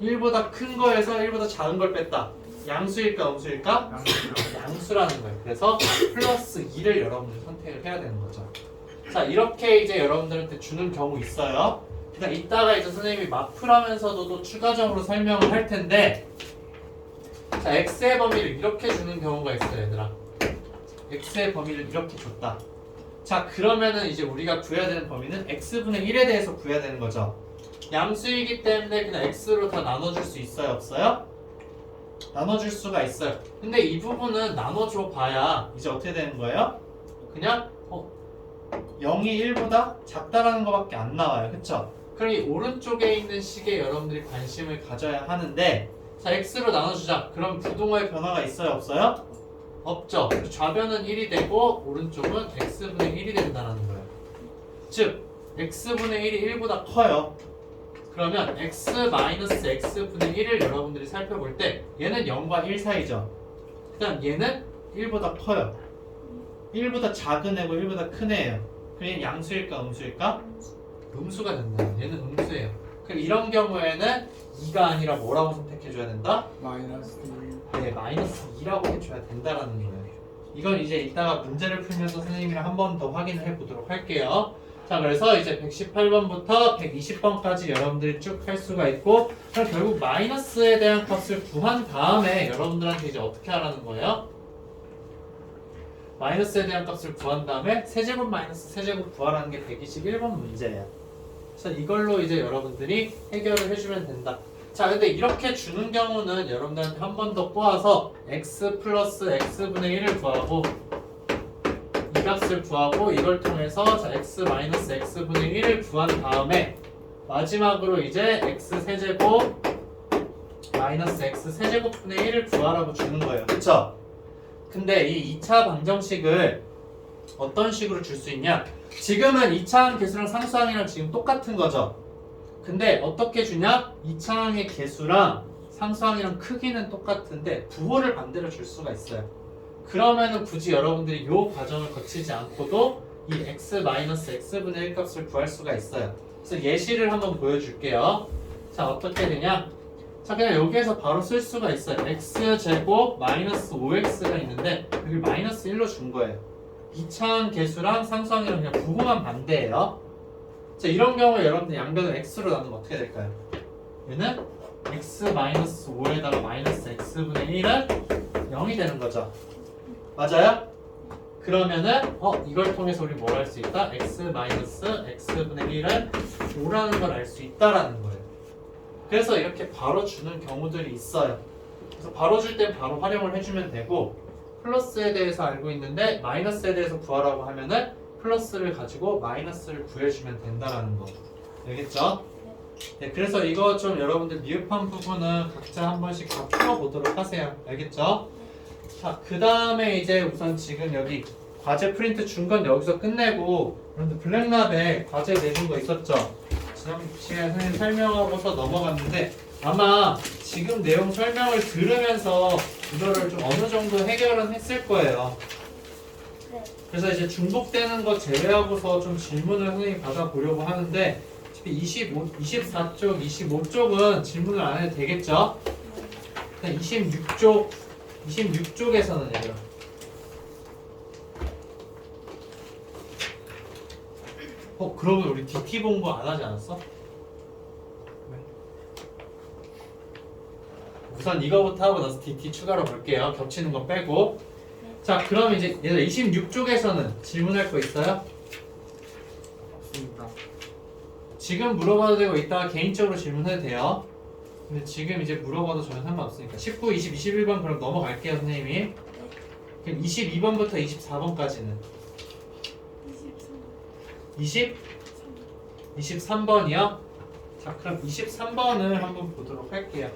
1보다 큰 거에서 1보다 작은 걸 뺐다. 양수일까 음수일까? 양수요. 양수라는 거예요. 그래서 플러스 2를 여러분들이 선택을 해야 되는 거죠. 자, 이렇게 이제 여러분들한테 주는 경우 있어요. 그냥 이따가 이제 선생님이 마플하면서도 또 추가적으로 설명을 할 텐데, 자, x의 범위를 이렇게 주는 경우가 있어요, 얘들아. x의 범위를 이렇게 줬다. 자, 그러면은 이제 우리가 구해야 되는 범위는 x분의 1에 대해서 구해야 되는 거죠. 양수이기 때문에 그냥 x로 다 나눠줄 수 있어요, 없어요? 나눠줄 수가 있어요. 근데 이 부분은 나눠줘 봐야 이제 어떻게 되는 거예요? 그냥 0이 1보다 작다라는 것밖에 안 나와요. 그쵸? 그럼 이 오른쪽에 있는 식에 여러분들이 관심을 가져야 하는데, 자, x로 나눠주자. 그럼 부동호의 변화가 있어요, 없어요? 없죠. 좌변은 1이 되고 오른쪽은 x분의 1이 된다는 거예요. 즉 x분의 1이 1보다 커요. 그러면 x 마이너스 x분의 1을 여러분들이 살펴볼 때 얘는 0과 1 사이죠. 그 다음 얘는 1보다 커요. 1보다 작은 애고 1보다 큰 애예요. 그럼 얘는 양수일까 음수일까? 음수가 된다. 얘는 음수예요. 그럼 이런 경우에는 2가 아니라 뭐라고 선택해줘야 된다? 마이너스 1. 네, 마이너스 2라고 해줘야 된다라는 거예요. 이건 이제 이따가 문제를 풀면서 선생님이랑 한 번 더 확인을 해보도록 할게요. 자, 그래서 이제 118번부터 120번까지 여러분들이 쭉 할 수가 있고, 그럼 결국 마이너스에 대한 값을 구한 다음에 여러분들한테 이제 어떻게 하라는 거예요? 마이너스에 대한 값을 구한 다음에 세제곱 마이너스 세제곱 구하라는 게 121번 문제예요. 그래서 이걸로 이제 여러분들이 해결을 해주면 된다. 자, 근데 이렇게 주는 경우는 여러분들한테 한 번 더 꼬아서 x 플러스 x분의 1을 구하고 이 값을 구하고 이걸 통해서 자, x 마이너스 x분의 1을 구한 다음에 마지막으로 이제 x 세제곱 마이너스 x 세제곱분의 1을 구하라고 주는 거예요. 그쵸? 근데 이 2차 방정식을 어떤 식으로 줄 수 있냐? 지금은 2차항 개수랑 상수항이랑 지금 똑같은 거죠. 근데 어떻게 주냐? 2차항의 개수랑 상수항이랑 크기는 똑같은데 부호를 반대로 줄 수가 있어요. 그러면은 굳이 여러분들이 이 과정을 거치지 않고도 이 x-x분의 1 값을 구할 수가 있어요. 그래서 예시를 한번 보여줄게요. 자, 어떻게 되냐? 자, 그냥 여기에서 바로 쓸 수가 있어요. x제곱 마이너스 5x가 있는데 여기 마이너스 1로 준 거예요. 2차항 개수랑 상수항이랑 그냥 부호만 반대예요. 자, 이런 경우에 여러분들 양변을 x로 나누면 어떻게 될까요? 얘는 x-5에다가 마이너스 x분의 1은 0이 되는 거죠. 맞아요? 그러면은 이걸 통해서 우리 뭘 할 수 있다? x-x분의 1은 5라는 걸 알 수 있다라는 거예요. 그래서 이렇게 바로 주는 경우들이 있어요. 그래서 바로 줄 땐 바로 활용을 해주면 되고 플러스에 대해서 알고 있는데 마이너스에 대해서 구하라고 하면은 플러스를 가지고 마이너스를 구해주면 된다라는 거. 알겠죠? 네, 그래서 이거 좀 여러분들 미흡한 부분은 각자 한 번씩 다 풀어보도록 하세요. 알겠죠? 자, 그 다음에 이제 우선 지금 여기 과제 프린트 준 건 여기서 끝내고 여러분들 블랙lab에 과제 내준 거 있었죠? 지난 시간에 선생님 설명하고서 넘어갔는데 아마 지금 내용 설명을 들으면서 이거를 좀 어느 정도 해결은 했을 거예요. 그래서 이제 중복되는 거 제외하고서 좀 질문을 선생님이 받아보려고 하는데 24쪽, 25쪽은 질문을 안 해도 되겠죠? 26쪽에서는 얘들아 그러면 우리 DT 본거 안 하지 않았어? 우선 이거부터 하고 나서 DT 추가로 볼게요. 겹치는 거 빼고. 자, 그럼 이제 얘들 26쪽에서는 질문할 거 있어요? 없습니다. 지금 물어봐도 되고 이따가 개인적으로 질문해도 돼요. 근데 지금 이제 물어봐도 전혀 상관없으니까 19, 20, 21번 그럼 넘어갈게요 선생님이. 그럼 22번부터 24번까지는 23번이요? 자, 그럼 23번을 한번 보도록 할게요.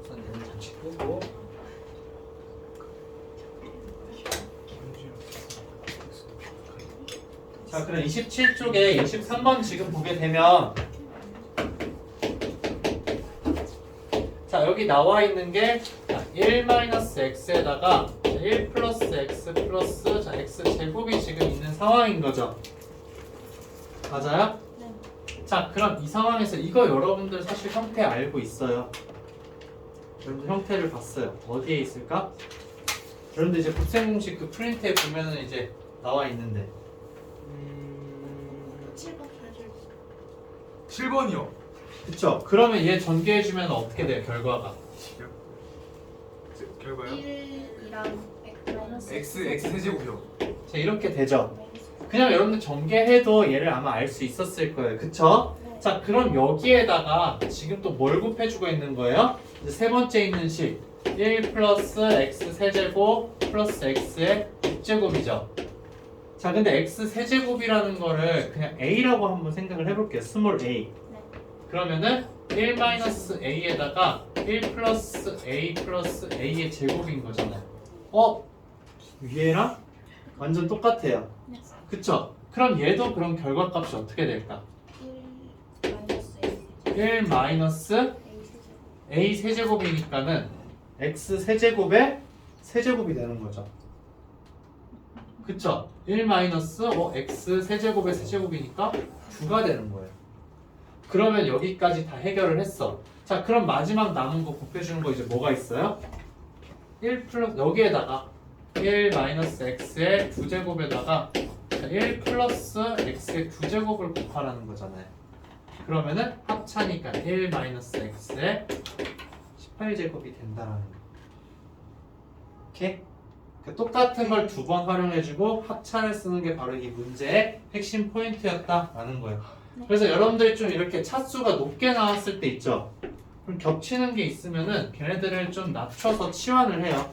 우선 얘는 잠시 끄고. 자, 그럼 27쪽에 23번 지금 보게 되면 자, 여기 나와 있는 게 1-x에다가 1 플러스 x 플러스 자, x 제곱이 지금 있는 상황인 거죠. 맞아요? 네. 자, 그럼 이 상황에서 이거 여러분들 사실 형태 알고 있어요. 여러분들 형태를 봤어요. 어디에 있을까? 여러분들 이제 곱셈 공식 그 프린트에 보면은 이제 나와 있는데 7번 가줄 7번이요. 그쵸? 그러면 얘 전개해주면 어떻게 돼요? 결과가 결과요? 1이랑 마이너스 x 세제곱이요. 자, 이렇게 되죠. 마이너스 그냥 여러분들 전개해도 얘를 아마 알 수 있었을 거예요. 그쵸? 네. 자, 그럼 여기에다가 지금 또 뭘 곱해주고 있는 거예요? 이제 세 번째 있는 식 1 플러스 x 세제곱 플러스 x의 6제곱이죠. 자, 근데 x 세제곱이라는 거를 그냥 a라고 한번 생각을 해볼게요. 스몰 a. 그러면은 1 마이너스 a에다가 1 플러스 a 플러스 a의 제곱인 거잖아요. 위에랑 완전 똑같아요. 네. 그쵸? 그럼 얘도 그럼 결과값이 어떻게 될까? 1 마이너스 1 마이너스 A a 세제곱 세제곱이니까는 x 세제곱의 세제곱이 되는 거죠. 그쵸? 1 마이너스 x 세제곱의 세제곱이니까 9가 되는 거예요. 그러면 여기까지 다 해결을 했어. 자, 그럼 마지막 남은 거 곱해주는 거 이제 뭐가 있어요? 1 플러스 여기에다가 1 마이너스 x의 9제곱에다가 1 플러스 x의 9제곱을 곱하라는 거잖아요. 그러면은 합차니까 1 마이너스 x의 18제곱이 된다라는 거. 오케이? 똑같은 걸 두 번 활용해주고 합차를 쓰는 게 바로 이 문제의 핵심 포인트였다라는 거예요. 그래서 여러분들이 좀 이렇게 차수가 높게 나왔을 때 있죠. 그럼 겹치는 게 있으면은 걔네들을 좀 낮춰서 치환을 해요.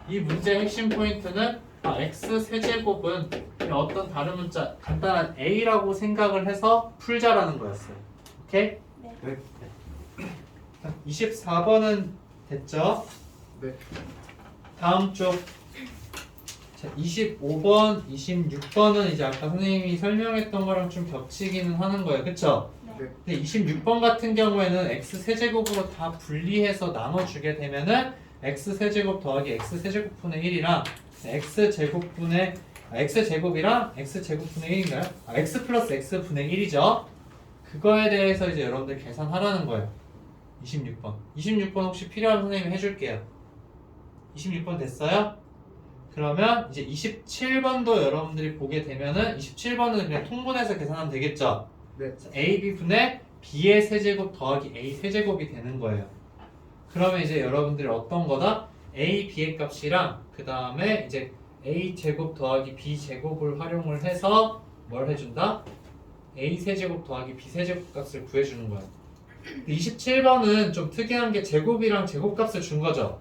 이 문제의 핵심 포인트는 x 세제곱은 그냥 어떤 다른 문자 간단한 a라고 생각을 해서 풀자라는 거였어요. 오케이? 네. 24번은 됐죠? 네. 다음 쪽. 자, 25번, 26번은 이제 아까 선생님이 설명했던 거랑 좀 겹치기는 하는 거예요. 그쵸? 네. 근데 26번 같은 경우에는 x 세제곱으로 다 분리해서 나눠주게 되면은 x 세제곱 더하기 x 세제곱분의 1이랑 x 제곱분의 x 제곱이랑 x 제곱분의 1인가요? x 플러스 x 분의 1이죠. 그거에 대해서 이제 여러분들 계산하라는 거예요. 26번. 26번 혹시 필요하면 선생님이 해줄게요. 26번 됐어요? 그러면 이제 27번도 여러분들이 보게 되면은 27번은 그냥 통분해서 계산하면 되겠죠? 네. AB분의 B의 세제곱 더하기 A 세제곱이 되는 거예요. 그러면 이제 여러분들이 어떤 거다? A, B의 값이랑 그 다음에 이제 A 제곱 더하기 B 제곱을 활용을 해서 뭘 해준다? A 세제곱 더하기 B 세제곱 값을 구해주는 거예요. 27번은 좀 특이한 게 제곱이랑 제곱값을 준 거죠.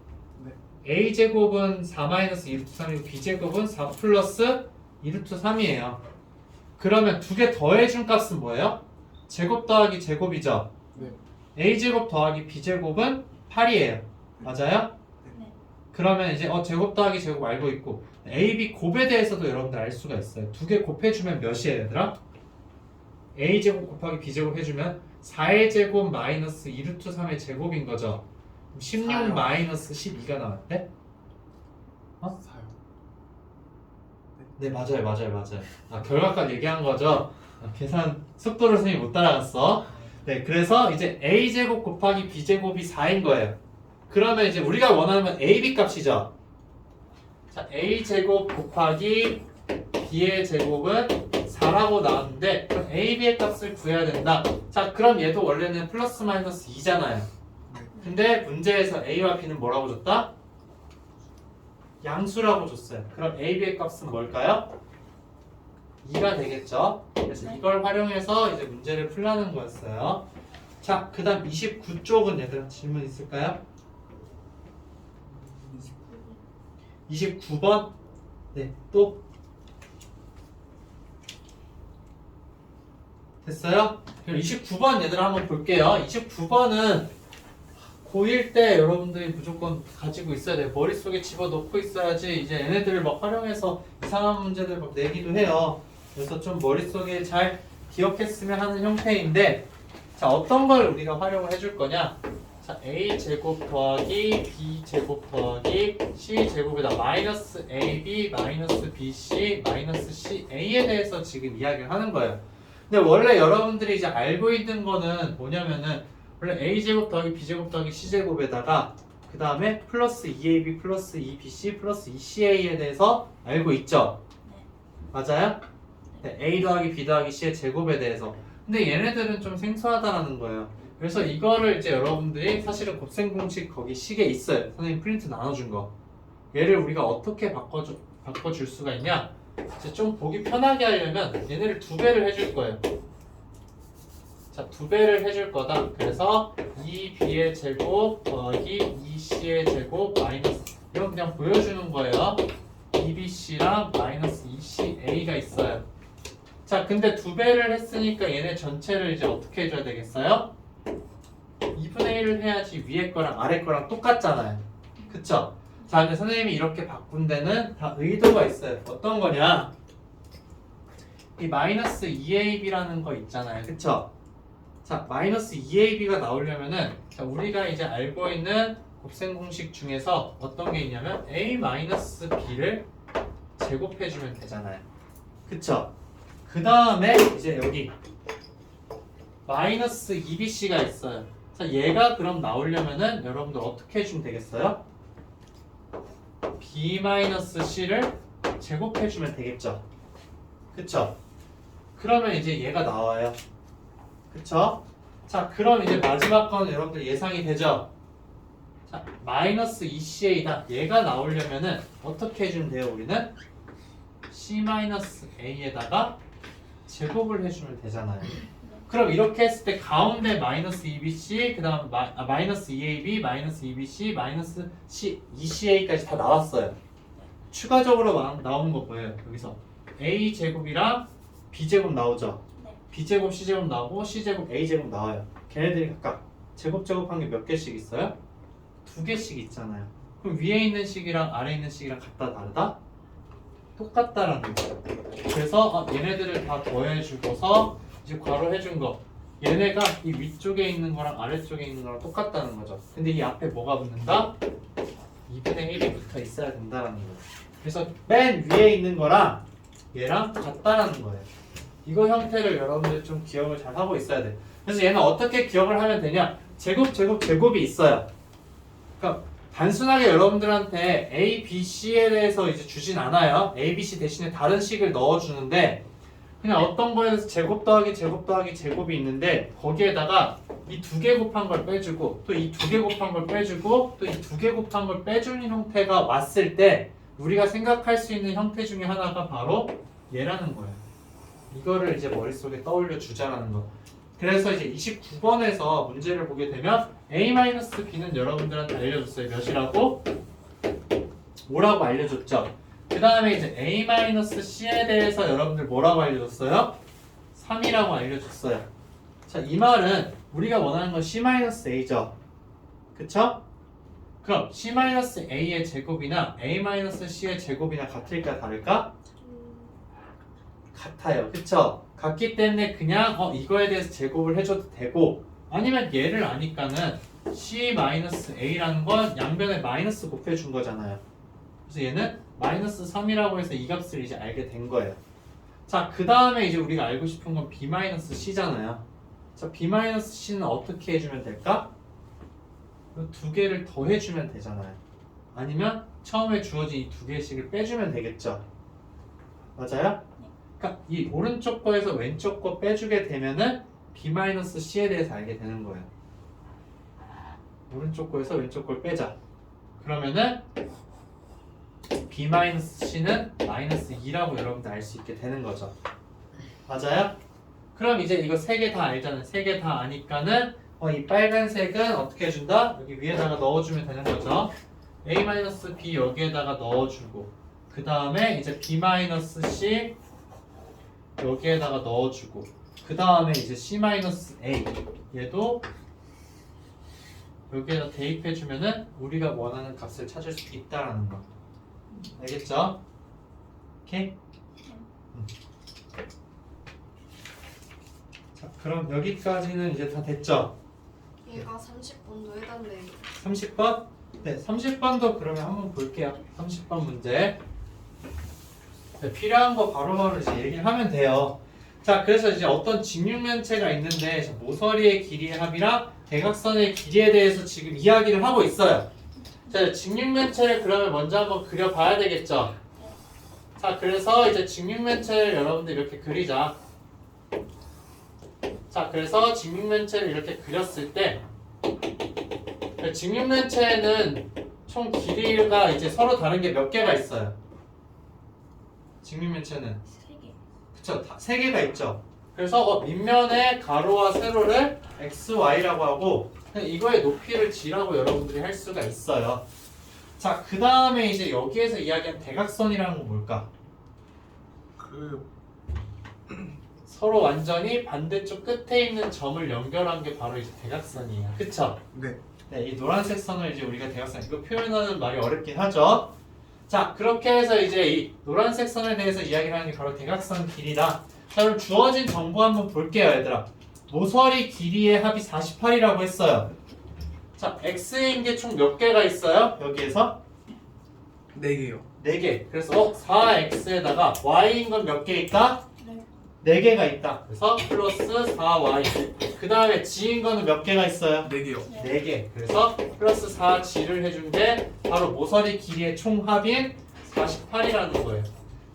A 제곱은 4-2루트 3이고 B 제곱은 4 플러스 2루트 3이에요. 그러면 두 개 더해준 값은 뭐예요? 제곱 더하기 제곱이죠. 네. A 제곱 더하기 B 제곱은 8이에요. 맞아요? 네. 그러면 이제 제곱 더하기 제곱 알고 있고 A, B 곱에 대해서도 여러분들 알 수가 있어요. 두 개 곱해주면 몇이에요, 얘들아? A 제곱 곱하기 B 제곱 해주면 4의 제곱 마이너스 2루트 3의 제곱인 거죠. 16 4요. 마이너스 12가 나왔대? 4요. 네, 맞아요. 결과값 얘기한 거죠. 계산 속도를 선생님이 못 따라갔어. 네, 그래서 이제 A 제곱 곱하기 B 제곱이 4인 거예요. 그러면 이제 우리가 원하는 A, B 값이죠. 자, A 제곱 곱하기 B의 제곱은 4라고 나왔는데 그럼 A, B의 값을 구해야 된다. 자, 그럼 얘도 원래는 플러스 마이너스 2잖아요. 근데 문제에서 A와 B는 뭐라고 줬다? 양수라고 줬어요. 그럼 A, B의 값은 뭘까요? 2가 되겠죠. 그래서 이걸 활용해서 이제 문제를 풀라는 거였어요. 자, 그 다음 29쪽은 얘들아 질문 있을까요? 29번? 네, 또? 됐어요? 그럼 29번 얘들아 한번 볼게요. 29번은 고1 때 여러분들이 무조건 가지고 있어야 돼요. 머릿속에 집어넣고 있어야지 이제 얘네들을 막 활용해서 이상한 문제들 막 내기도 해요. 그래서 좀 머릿속에 잘 기억했으면 하는 형태인데 자, 어떤 걸 우리가 활용을 해줄 거냐? 자, A 제곱 더하기 B 제곱 더하기 C 제곱에다 마이너스 AB 마이너스 BC 마이너스 CA에 대해서 지금 이야기를 하는 거예요. 근데 원래 여러분들이 이제 알고 있는 거는 뭐냐면은 원래 A제곱 더하기 B제곱 더하기 C제곱에다가 그 다음에 플러스 2AB 플러스 2BC 플러스 2CA에 대해서 알고 있죠? 네. 맞아요? 네, A 더하기 B 더하기 C의 제곱에 대해서. 근데 얘네들은 좀 생소하다라는 거예요. 그래서 이거를 이제 여러분들이 사실은 곱셈 공식 거기 식에 있어요. 선생님 프린트 나눠준 거. 얘를 우리가 어떻게 바꿔줄 수가 있냐? 이제 좀 보기 편하게 하려면 얘네를 2배를 해줄 거예요. 자, 2배를 해줄 거다. 그래서 2b의 제곱 더하기 2c의 제곱 마이너스 이건 그냥 보여주는 거예요. 2bc랑 마이너스 2ca가 있어요. 자, 근데 2배를 했으니까 얘네 전체를 이제 어떻게 해줘야 되겠어요? 2분의 1을 해야지 위에 거랑 아래 거랑 똑같잖아요. 그쵸? 자, 근데 선생님이 이렇게 바꾼 데는 다 의도가 있어요. 어떤 거냐? 이 마이너스 2ab라는 거 있잖아요. 그쵸? 자, 마이너스 2ab가 나오려면은 자, 우리가 이제 알고 있는 곱셈 공식 중에서 어떤 게 있냐면 a 마이너스 b를 제곱해주면 되잖아요. 그쵸? 그 다음에 이제 여기 마이너스 2bc가 있어요. 자, 얘가 그럼 나오려면은 여러분들 어떻게 해주면 되겠어요? b-c를 제곱해주면 되겠죠. 그쵸? 그러면 이제 얘가 나와요. 그쵸? 자, 그럼 이제 마지막 건 여러분들 예상이 되죠? 자, 마이너스 2CA다. 얘가 나오려면은 어떻게 해주면 돼요, 우리는? C-A에다가 제곱을 해주면 되잖아요. 그럼 이렇게 했을 때 가운데 마이너스 2BC, 그 다음 마이너스 2AB, 마이너스 2BC, 마이너스 2CA까지 다 나왔어요. 추가적으로 나오는 거 뭐예요? 여기서 A제곱이랑 B제곱 나오죠? 네. B제곱 C제곱 나오고 C제곱 A제곱 나와요. 걔네들이 각각 제곱한 게 몇 개씩 있어요? 2개씩 있잖아요. 그럼 위에 있는 식이랑 아래에 있는 식이랑 같다 다르다? 똑같다라는 거예요. 그래서 얘네들을 다 더해주고서 이제 괄호 해준 거 얘네가 이 위쪽에 있는 거랑 아래쪽에 있는 거랑 똑같다는 거죠. 근데 이 앞에 뭐가 붙는다? 2분의 1이 붙어 있어야 된다는 거예요. 그래서 맨 위에 있는 거랑 얘랑 같다라는 거예요. 이거 형태를 여러분들 좀 기억을 잘 하고 있어야 돼. 그래서 얘는 어떻게 기억을 하면 되냐? 제곱이 있어요. 그러니까 단순하게 여러분들한테 A, B, C에 대해서 이제 주진 않아요. A, B, C 대신에 다른 식을 넣어주는데 그냥 어떤 거에 대해서 제곱 더하기 제곱이 있는데 거기에다가 이 2개 곱한 걸 빼주고 또 이 2개 곱한 걸 빼주고 또 이 2개 곱한 걸 빼주는 형태가 왔을 때 우리가 생각할 수 있는 형태 중에 하나가 바로 얘라는 거예요. 이거를 이제 머릿속에 떠올려 주자라는 거. 그래서 이제 29번에서 문제를 보게 되면 A-B는 여러분들한테 알려줬어요. 몇이라고? 5라고 알려줬죠. 그 다음에 이제 A-C에 대해서 여러분들 뭐라고 알려줬어요? 3이라고 알려줬어요. 자, 이 말은 우리가 원하는 건 C-A죠. 그쵸? 그럼 C-A의 제곱이나 A-C의 제곱이나 같을까 다를까? 같아요. 그쵸? 같기 때문에 그냥 이거에 대해서 제곱을 해줘도 되고 아니면 얘를 아니까는 C-A라는 건 양변에 마이너스 곱해준 거잖아요. 그래서 얘는 마이너스 3이라고 해서 이 값을 이제 알게 된 거예요. 자, 그 다음에 이제 우리가 알고 싶은 건 B-C잖아요. 자, B-C는 어떻게 해주면 될까? 이 2개를 더해주면 되잖아요. 아니면 처음에 주어진 이 2개씩을 빼주면 되겠죠. 맞아요? 그러니까 이 오른쪽 거에서 왼쪽 거 빼주게 되면은 B-C에 대해서 알게 되는 거예요. 오른쪽 거에서 왼쪽 걸 빼자. 그러면은 B-C는 마이너스 2라고 여러분들 알 수 있게 되는 거죠. 맞아요? 그럼 이제 이거 3개 다 알잖아요. 3개 다 아니까는 이 빨간색은 어떻게 해준다? 여기 위에다가 넣어주면 되는 거죠. A-B 여기에다가 넣어주고 그 다음에 이제 B-C 여기에다가 넣어주고 그 다음에 이제 C-A 얘도 여기에다 대입해주면은 우리가 원하는 값을 찾을 수 있다라는 거. 알겠죠? 오케이? 자, 그럼 여기까지는 이제 다 됐죠? 얘가 30번도 해당돼요. 30번? 네, 30번도 그러면 한번 볼게요. 30번 문제. 네, 필요한 거 바로바로 이제 얘기를 하면 돼요. 자, 그래서 이제 어떤 직육면체가 있는데 모서리의 길이의 합이랑 대각선의 길이에 대해서 지금 이야기를 하고 있어요. 자, 직육면체를 그러면 먼저 한번 그려봐야 되겠죠. 자, 그래서 이제 직육면체를 여러분들 이렇게 그리자. 자, 그래서 직육면체를 이렇게 그렸을 때 직육면체에는 총 길이가 이제 서로 다른 게 몇 개가 있어요. 직육면체는 3개. 그쵸, 3개가 있죠. 그래서 밑면의 가로와 세로를 x, y라고 하고 이거의 높이를 g라고 여러분들이 할 수가 있어요. 자, 그 다음에 이제 여기에서 이야기한 대각선이라는 건 뭘까? 서로 완전히 반대쪽 끝에 있는 점을 연결한 게 바로 이제 대각선이에요. 그쵸? 네. 네, 이 노란색 선을 이제 우리가 대각선, 이거 표현하는 말이 어렵긴 하죠. 자, 그렇게 해서 이제 이 노란색 선에 대해서 이야기를 하는 게 바로 대각선 길이다. 자, 그럼 주어진 정보 한번 볼게요, 얘들아. 모서리 길이의 합이 48이라고 했어요. 자, x인 게 총 몇 개가 있어요? 여기에서? 4개요. 4개. 그래서 4x에다가 y인 건 몇 개 있다? 네. 4개가 있다. 그래서 플러스 4y. 그 다음에 g인 거는 몇 개가 있어요? 4개요. 4개. 그래서 플러스 4g를 해준 게 바로 모서리 길이의 총합인 48이라는 거예요.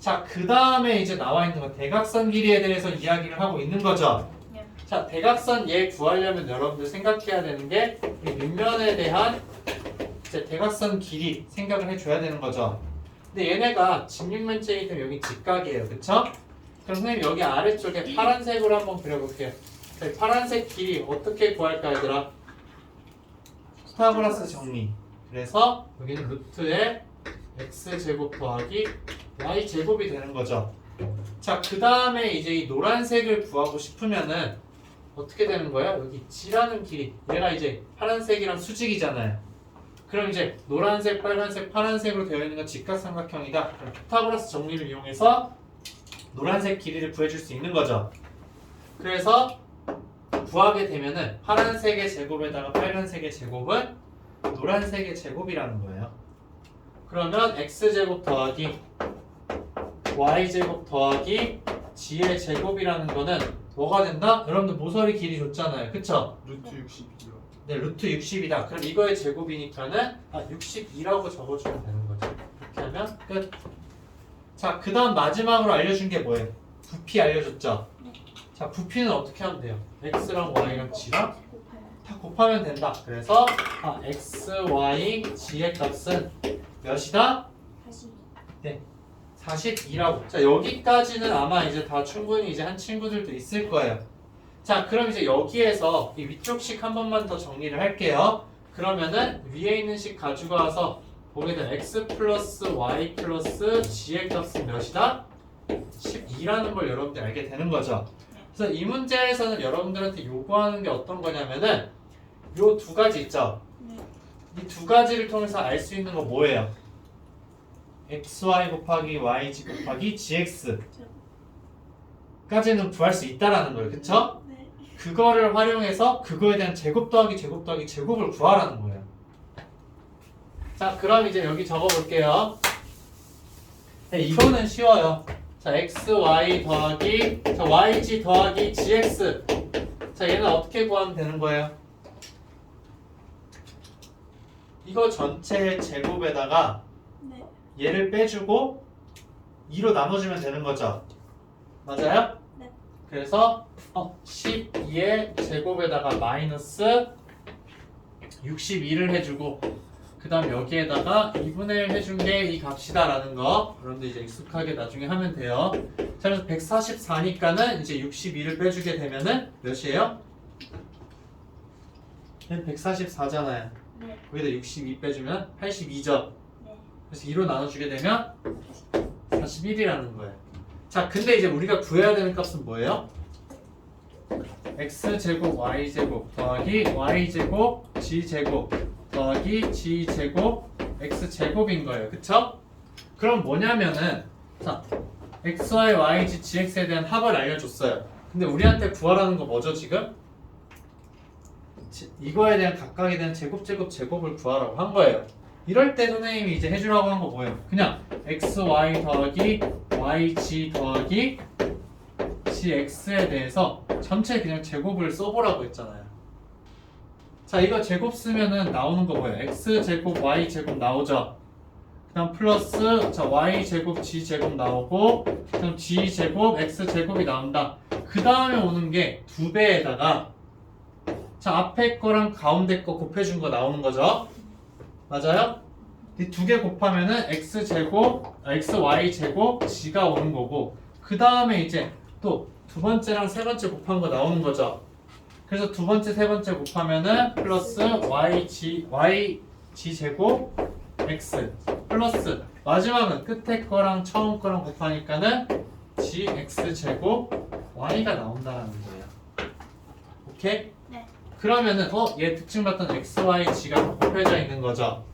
자, 그 다음에 이제 나와 있는 건 대각선 길이에 대해서 이야기를 하고 있는 거죠. 네. 자, 대각선 얘 구하려면 여러분들 생각해야 되는 게 이 밑면에 대한 이제 대각선 길이 생각을 해줘야 되는 거죠. 근데 얘네가 직육면체이기 때문에 여기 직각이에요. 그쵸? 그럼 선생님 여기 아래쪽에 파란색으로 한번 그려볼게요. 자, 파란색 길이 어떻게 구할까 얘들아? 피타고라스 정리. 그래서 여기는 루트에 x제곱 더하기 y제곱이 되는 거죠. 자, 그 다음에 이제 이 노란색을 구하고 싶으면은 어떻게 되는 거야? 여기 G라는 길이, 얘가 이제 파란색이랑 수직이잖아요. 그럼 이제 노란색, 빨간색, 파란색으로 되어 있는 건 직각삼각형이다. 그럼 피타고라스 정리를 이용해서 노란색 길이를 구해줄 수 있는 거죠. 그래서 구하게 되면은 파란색의 제곱에다가 빨간색의 제곱은 노란색의 제곱이라는 거예요. 그러면 x제곱 더하기 y제곱 더하기 g의 제곱이라는 거는 뭐가 된다? 여러분들 모서리 길이 줬잖아요. 그쵸? 루트 62요. 네, 루트 60이다. 그럼 이거의 제곱이니까는 62라고 적어주면 되는 거죠. 이렇게 하면 끝. 자, 그 다음 마지막으로 알려준 게 뭐예요? 부피 알려줬죠? 자, 부피는 어떻게 하면 돼요? x랑 y랑 g랑 다 곱하면 된다. 그래서 x, y, g의 값은 몇이다? 42라고. 자, 여기까지는 아마 이제 다 충분히 이제 한 친구들도 있을 거예요. 자, 그럼 이제 여기에서 이 위쪽식 한 번만 더 정리를 할게요. 그러면은 위에 있는 식 가지고 와서 보게 되면 x 플러스 y 플러스 g의 값은 몇이다? 12라는 걸 여러분들이 알게 되는 거죠. 그래서 이 문제에서는 여러분들한테 요구하는 게 어떤 거냐면은 요 두 가지 있죠? 이 두 가지를 통해서 알 수 있는 거 뭐예요? xy 곱하기 yg 곱하기 gx 까지는 구할 수 있다라는 거예요. 그쵸? 그거를 활용해서 그거에 대한 제곱 더하기 제곱 더하기 제곱을 구하라는 거예요. 자, 그럼 이제 여기 적어볼게요. 네, 이거는 쉬워요. 자, xy 더하기 yg 더하기 gx. 자, 얘는 어떻게 구하면 되는 거예요? 이거 전체 제곱에다가 얘를 빼주고 2로 나눠주면 되는 거죠. 맞아요? 네. 그래서 12의 제곱에다가 마이너스 62를 해주고 그 다음 여기에다가 2분의 1 해준 게 이 값이다 라는 거 여러분들 이제 익숙하게 나중에 하면 돼요. 자, 그래서 144니까는 이제 62를 빼주게 되면은 몇이에요? 144잖아요. 네. 거기다 62 빼주면 82죠. 네. 그래서 2로 나눠주게 되면 41이라는 거예요. 자, 근데 이제 우리가 구해야 되는 값은 뭐예요? x제곱 y제곱 더하기 y제곱 g제곱 더하기 g제곱 x제곱인 거예요. 그쵸? 그럼 뭐냐면은 자, xy, yg, gx에 대한 합을 알려줬어요. 근데 우리한테 구하라는 거 뭐죠 지금? 이거에 대한 각각에 대한 제곱을 구하라고 한 거예요. 이럴 때 선생님이 이제 해주라고 한 거 뭐예요? 그냥 x, y 더하기 y, g 더하기 gx에 대해서 전체 그냥 제곱을 써보라고 했잖아요. 자, 이거 제곱 쓰면은 나오는 거 뭐예요? x제곱 y제곱 나오죠? 그 다음 플러스 y제곱 g제곱 나오고 그 다음 g제곱 x제곱이 나온다. 그 다음에 오는 게 2배에다가 자, 앞에 거랑 가운데 거 곱해준 거 나오는 거죠? 맞아요? 이 두 개 곱하면은 xy제곱 g가 오는 거고 그 다음에 이제 또 두 번째랑 세 번째 곱한 거 나오는 거죠? 그래서 두 번째, 세 번째 곱하면은 플러스 yg제곱 x 플러스 마지막은 끝에 거랑 처음 거랑 곱하니까는 gx제곱 y가 나온다는 거예요. 오케이? 네. 그러면은 얘 특징 봤던 x, y, g가 곱해져 있는 거죠.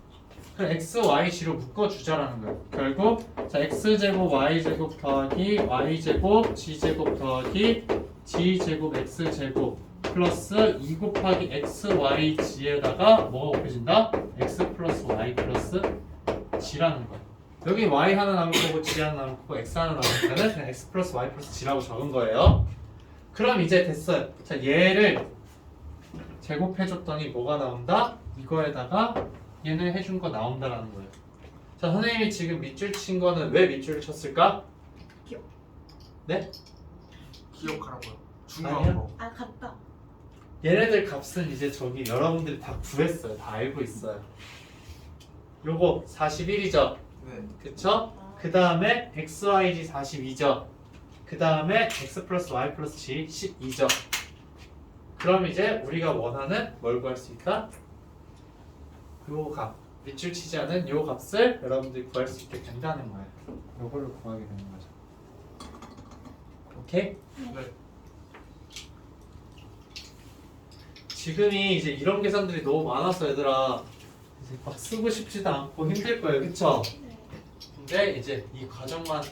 그럼 x, y, g로 묶어주자라는 거예요. 결국 자 x제곱 y제곱 더하기 y제곱 g제곱 더하기 g제곱 x제곱 플러스 2 곱하기 x, y, g에다가 뭐가 곱해진다? x 플러스 y 플러스 g라는 거예요. 여기 y 하나 남을 거고 g 하나 남을 거고 x 하나 남을 거는 그냥 x 플러스 y 플러스 g라고 적은 거예요. 그럼 이제 됐어요. 자, 얘를 제곱해줬더니 뭐가 나온다? 이거에다가 얘는 해준 거 나온다라는 거예요. 자, 선생님이 지금 밑줄 친 거는 왜 밑줄을 쳤을까? 기억. 네? 기억하라고요. 아니요. 중요한 거. 아, 같다. 얘네들 값은 이제 저기 여러분들이 다 구했어요. 다 알고 있어요. 요거 41이죠. 네. 그쵸? 그 다음에 xyg 42죠. 그 다음에 x 플러스 y 플러스 g 12죠. 그럼 이제 우리가 원하는 뭘 구할 수 있다? 요 값, 밑줄 치지 않은 요 값을 여러분들이 구할 수 있게 된다는 거예요. 요걸로 구하게 되는 거죠. 오케이? 네. 지금이 이제 이런 계산들이 너무 많아서 얘들아 이제 막 쓰고 싶지도 않고 힘들 거예요. 그쵸? 네. 근데 이제 이 과정만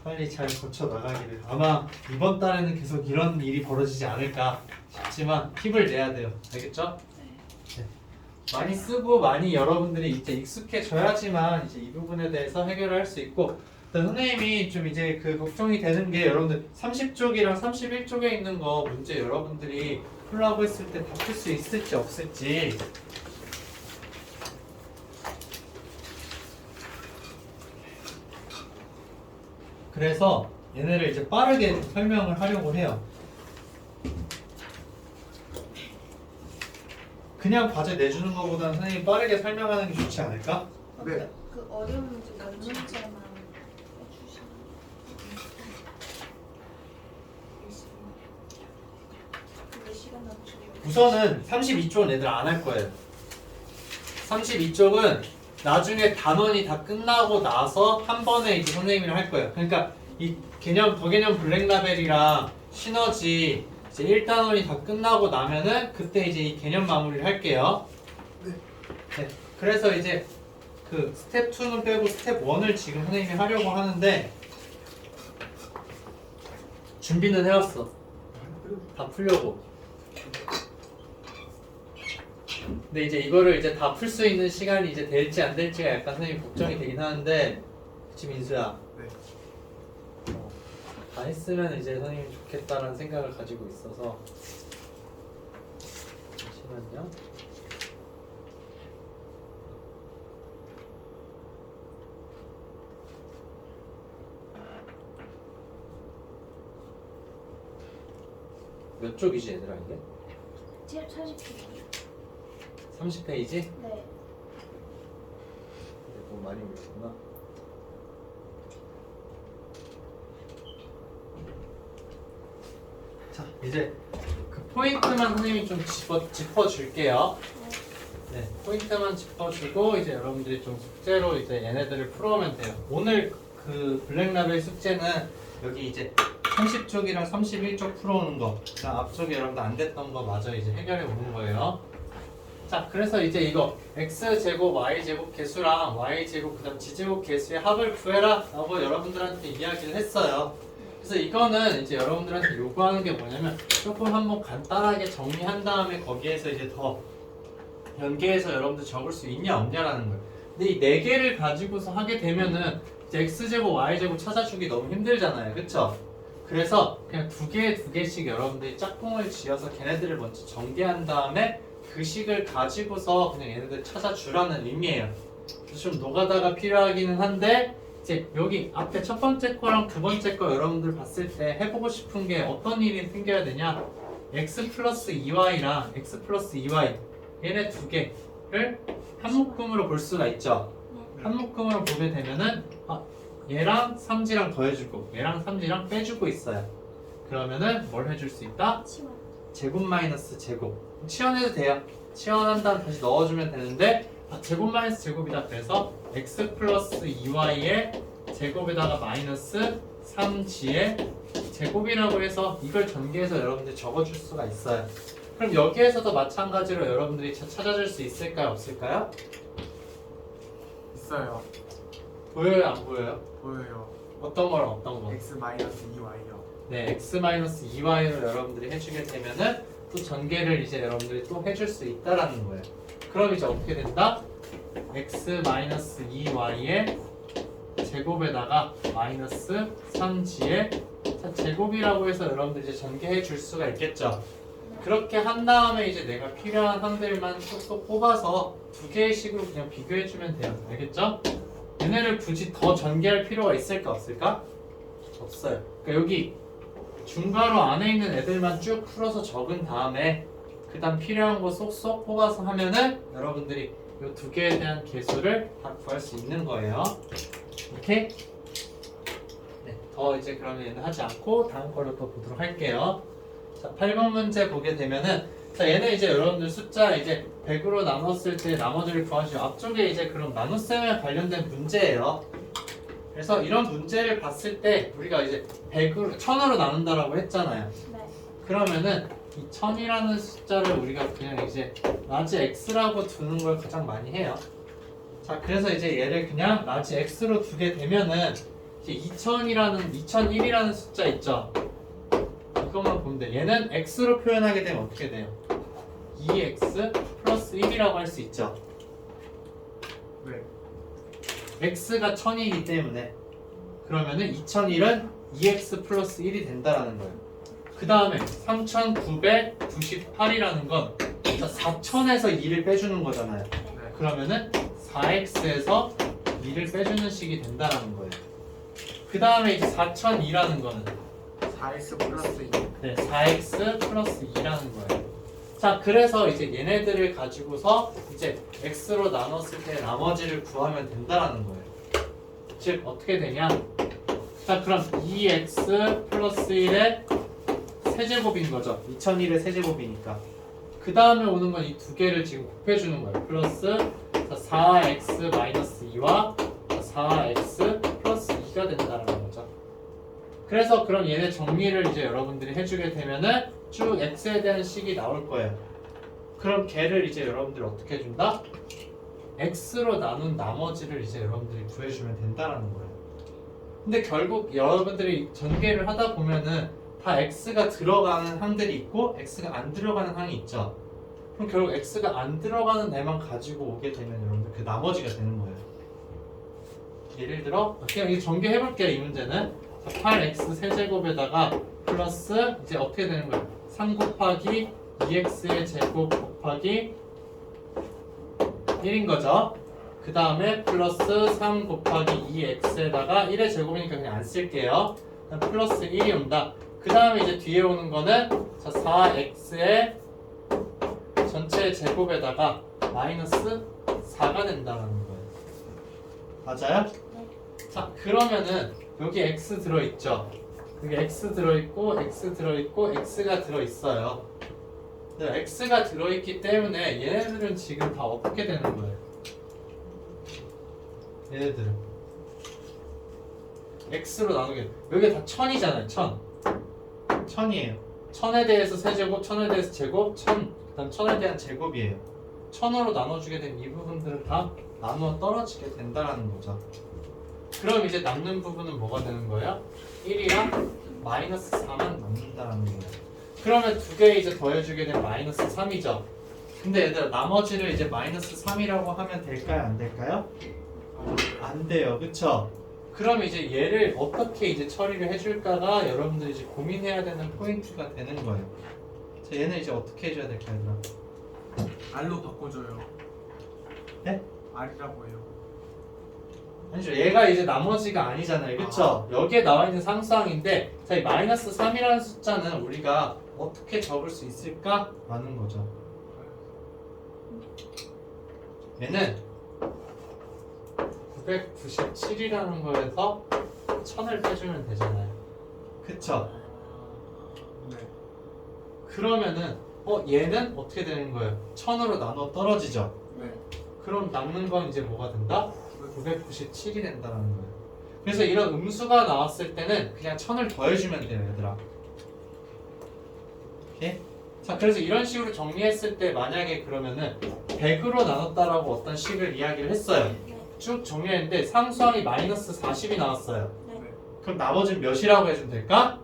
빨리 잘 거쳐 나가기를. 아마 이번 달에는 계속 이런 일이 벌어지지 않을까 싶지만 힘을 내야 돼요. 알겠죠? 네. 많이 쓰고 많이 여러분들이 이제 익숙해져야지만 이제 이 부분에 대해서 해결을 할 수 있고, 일단 선생님이 좀 이제 그 걱정이 되는 게 여러분들 30쪽이랑 31쪽에 있는 거 문제 여러분들이 풀라고 했을 때 다 풀 수 있을지 없을지. 그래서 얘네를 이제 빠르게 설명을 하려고 해요. 그냥 과제 내주는 것보다는 선생님이 빠르게 설명하는 게 좋지 않을까? 네. 그 어려운 문제 몇 문제만 해주시면. 몇 시간 남으시고. 우선은 32쪽은 애들 안 할 거예요. 32쪽은 나중에 단원이 다 끝나고 나서 한 번에 이제 선생님이랑 할 거예요. 그러니까 이 개념, 더개념 블랙라벨이랑 시너지 이제 1단원이 다 끝나고 나면은 그때 이제 이 개념 마무리를 할게요. 네. 그래서 이제 그 스텝 2는 빼고 스텝 1을 지금 선생님이 하려고 하는데 준비는 해왔어. 다 풀려고. 근데 이제 이거를 이제 다 풀 수 있는 시간이 이제 될지 안 될지가 약간 선생님 걱정이 되긴 하는데, 그치 민수야? 네. 다 했으면 이제 선생님이 좋겠다라는 생각을 가지고 있어서. 잠시만요. 몇 쪽이지 얘들아 이게? 40페이지. 30페이지? 네. 너무 많이 올렸구나. 자, 이제 그 포인트만 선생님이 좀 짚어줄게요. 네, 포인트만 짚어주고 이제 여러분들이 좀 숙제로 이제 얘네들을 풀어오면 돼요. 오늘 그 블랙라벨 숙제는 여기 이제 30쪽이랑 31쪽 풀어오는 거, 그다음 앞쪽에 여러분들 안 됐던 거 마저 이제 해결해 오는 거예요. 자, 그래서 이제 이거 x제곱 y제곱 개수랑 y제곱 그다음 g제곱 개수의 합을 구해라 라고 여러분들한테 이야기를 했어요. 그래서 이거는 이제 여러분들한테 요구하는 게 뭐냐면 조금 한번 간단하게 정리한 다음에 거기에서 이제 더 연계해서 여러분들 적을 수 있냐 없냐라는 거예요. 근데 이 네 개를 가지고서 하게 되면은 이제 x제곱 y제곱 찾아주기 너무 힘들잖아요. 그쵸? 그래서 그냥 두 개씩 여러분들이 짝꿍을 지어서 걔네들을 먼저 전개한 다음에 그 식을 가지고서 그냥 얘네들 찾아주라는 의미예요. 그래서 좀 노가다가 필요하기는 한데 이제 여기 앞에 첫 번째 거랑 두 번째 거 여러분들 봤을 때 해보고 싶은 게 어떤 일이 생겨야 되냐, x 플러스 2y랑 x 플러스 2y 얘네 두 개를 한 묶음으로 볼 수가 있죠. 한 묶음으로 보게 되면은 얘랑 3지랑 더해주고 얘랑 3지랑 빼주고 있어요. 그러면은 뭘 해줄 수 있다? 치워. 제곱 마이너스 제곱. 치환해도 돼요. 치환한 다음 다시 넣어주면 되는데 제곱 마이너스 제곱이다. 그래서 x 플러스 2y의 제곱에다가 마이너스 3g의 제곱이라고 해서 이걸 전개해서 여러분들이 적어줄 수가 있어요. 그럼 여기에서도 마찬가지로 여러분들이 찾아줄 수 있을까요? 없을까요? 있어요. 보여요? 안 보여요? 보여요. 어떤 거랑 어떤 거? x-2y요. 네, x-2y로 여러분들이 해주게 되면은 또 전개를 이제 여러분들이 또 해줄 수 있다라는 거예요. 그럼 이제 어떻게 된다? x-2y의 제곱에다가 마이너스 3g의 제곱이라고 해서 여러분들이 이제 전개해 줄 수가 있겠죠. 그렇게 한 다음에 이제 내가 필요한 항들만 쏙쏙 뽑아서 두 개의 식으로 그냥 비교해 주면 돼요. 알겠죠? 얘네를 굳이 더 전개할 필요가 있을까 없을까? 없어요. 그러니까 여기 중괄호 안에 있는 애들만 쭉 풀어서 적은 다음에 그 다음 필요한 거 쏙쏙 뽑아서 하면은 여러분들이 이 두 개에 대한 개수를 다 구할 수 있는 거예요. 오케이? 네, 더 이제 그러면 얘는 하지 않고 다음 걸로 또 보도록 할게요. 자, 8번 문제 보게 되면은 자, 얘는 이제 여러분들 숫자 이제 100으로 나눴을 때 나머지를 구하시죠. 앞쪽에 이제 그런 나눗셈에 관련된 문제예요. 그래서 이런 문제를 봤을 때 우리가 이제 100으로 1000으로 나눈다라고 했잖아요. 네. 그러면은 이 1000이라는 숫자를 우리가 그냥 이제 라지 x라고 두는 걸 가장 많이 해요. 자, 그래서 이제 얘를 그냥 라지 x로 두게 되면은 이제 2001이라는 숫자 있죠. 이것만 보면 돼. 얘는 x로 표현하게 되면 어떻게 돼요? 2x 플러스 1이라고 할 수 있죠. 네. x가 1000이기 때문에 그러면은 2001은 2x 플러스 1이 된다라는 거예요. 그 다음에 3998이라는 건 4000에서 2를 빼주는 거잖아요. 네. 그러면은 4x에서 2를 빼주는 식이 된다라는 거예요. 그 다음에 이제 4002라는 거는 4x 플러스 2. 네, 4x 플러스 2라는 거예요. 자, 그래서 이제 얘네들을 가지고서 이제 x로 나눴을 때 나머지를 구하면 된다라는 거예요. 즉 어떻게 되냐? 자, 그럼 2x 플러스 1의 세제곱인 거죠. 2001의 세제곱이니까. 그 다음에 오는 건 이 두 개를 지금 곱해주는 거예요. 플러스 4x 마이너스 2와 4x 플러스 2가 된다는 거죠. 그래서 그럼 얘네 정리를 이제 여러분들이 해주게 되면은 쭉 x에 대한 식이 나올 거예요. 그럼 걔를 이제 여러분들이 어떻게 해준다? x로 나눈 나머지를 이제 여러분들이 구해주면 된다는 거예요. 근데 결국 여러분들이 전개를 하다 보면은 다 x가 들어가는 항들이 있고 x가 안 들어가는 항이 있죠. 그럼 결국 x가 안 들어가는 애만 가지고 오게 되면 여러분들 그 나머지가 되는 거예요. 예를 들어 그냥 이제 전개해볼게요. 이 문제는 8x 세제곱에다가 플러스 이제 어떻게 되는 거예요? 3 곱하기 2x의 제곱 곱하기 1인 거죠. 그 다음에 플러스 3 곱하기 2x에다가 1의 제곱이니까 그냥 안 쓸게요. 플러스 1이 온다. 그 다음에 이제 뒤에 오는 거는 4x의 전체 제곱에다가 마이너스 4가 된다는 거예요. 맞아요? 네. 자, 그러면은 여기 x 들어있죠? 여기 x 들어있고 x 들어있고 x가 들어있어요. 네, x가 들어있기 때문에 얘네들은 지금 다 어떻게 되는 거예요? 얘네들은 x로 나누게 여기 다 1000이잖아요. 1000이에요. 1000에 대해서 세제곱, 1000에 대해서 제곱, 1000 그다음 1000에 대한 제곱이에요. 1000으로 나눠주게 된 이 부분들은 다 나누어 떨어지게 된다라는 거죠. 그럼 이제 남는 부분은 뭐가 되는 거예요? 1이랑 마이너스 4만 남는다라는 거예요. 그러면 두 개 이제 더해주게 되면 마이너스 3이죠. 근데 얘들아 나머지를 이제 마이너스 3이라고 하면 될까요? 안 될까요? 안 돼요. 그쵸? 그럼 이제 얘를 어떻게 이제 처리를 해줄까가 여러분들이 이제 고민해야 되는 포인트가 되는 거예요. 자, 얘는 이제 어떻게 해줘야 될까요? 얘들아? R로 바꿔줘요. 네? R이라고 해요. 아니죠. 얘가 이제 나머지가 아니잖아요. 그쵸? 여기에 나와 있는 상수항인데 자, 이 마이너스 3이라는 숫자는 우리가 어떻게 적을 수 있을까? 라는 거죠. 얘는 997이라는 거에서 1000을 빼주면 되잖아요. 그쵸? 네. 그러면은 얘는 어떻게 되는 거예요? 1000으로 나눠 떨어지죠? 네. 그럼 남는 건 이제 뭐가 된다? 997이 된다는 거예요. 그래서 이런 음수가 나왔을 때는 그냥 1000을 더해주면 돼요, 얘들아. 오케이? 자, 그래서 이런 식으로 정리했을 때 만약에 그러면은 100으로 나눴다라고 어떤 식을 이야기를 했어요. 네. 쭉 정리했는데 상수항이 마이너스 40이 나왔어요. 네. 그럼 나머지는 몇이라고 해주면 될까?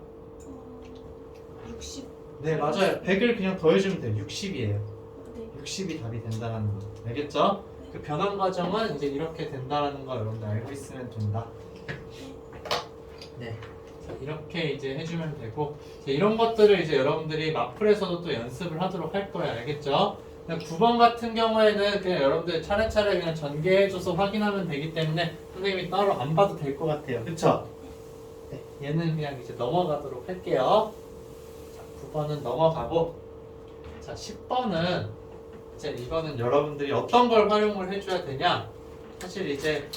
60. 네, 맞아요. 100을 그냥 더해주면 돼요. 60이에요. 네. 60이 답이 된다는 거. 알겠죠? 그 변환 과정은 이제 이렇게 된다라는 거 여러분들 알고 있으면 된다. 네. 자, 이렇게 이제 해주면 되고 자, 이런 것들을 이제 여러분들이 마플에서도 또 연습을 하도록 할 거예요. 알겠죠? 9번 같은 경우에는 그냥 여러분들 차례차례 그냥 전개해줘서 확인하면 되기 때문에 선생님이 따로 안 봐도 될 것 같아요. 그쵸? 네, 얘는 그냥 이제 넘어가도록 할게요. 자, 9번은 넘어가고 자, 10번은 이제 이거는 여러분들이 어떤 걸 활용을 해줘야 되냐? 사실 이제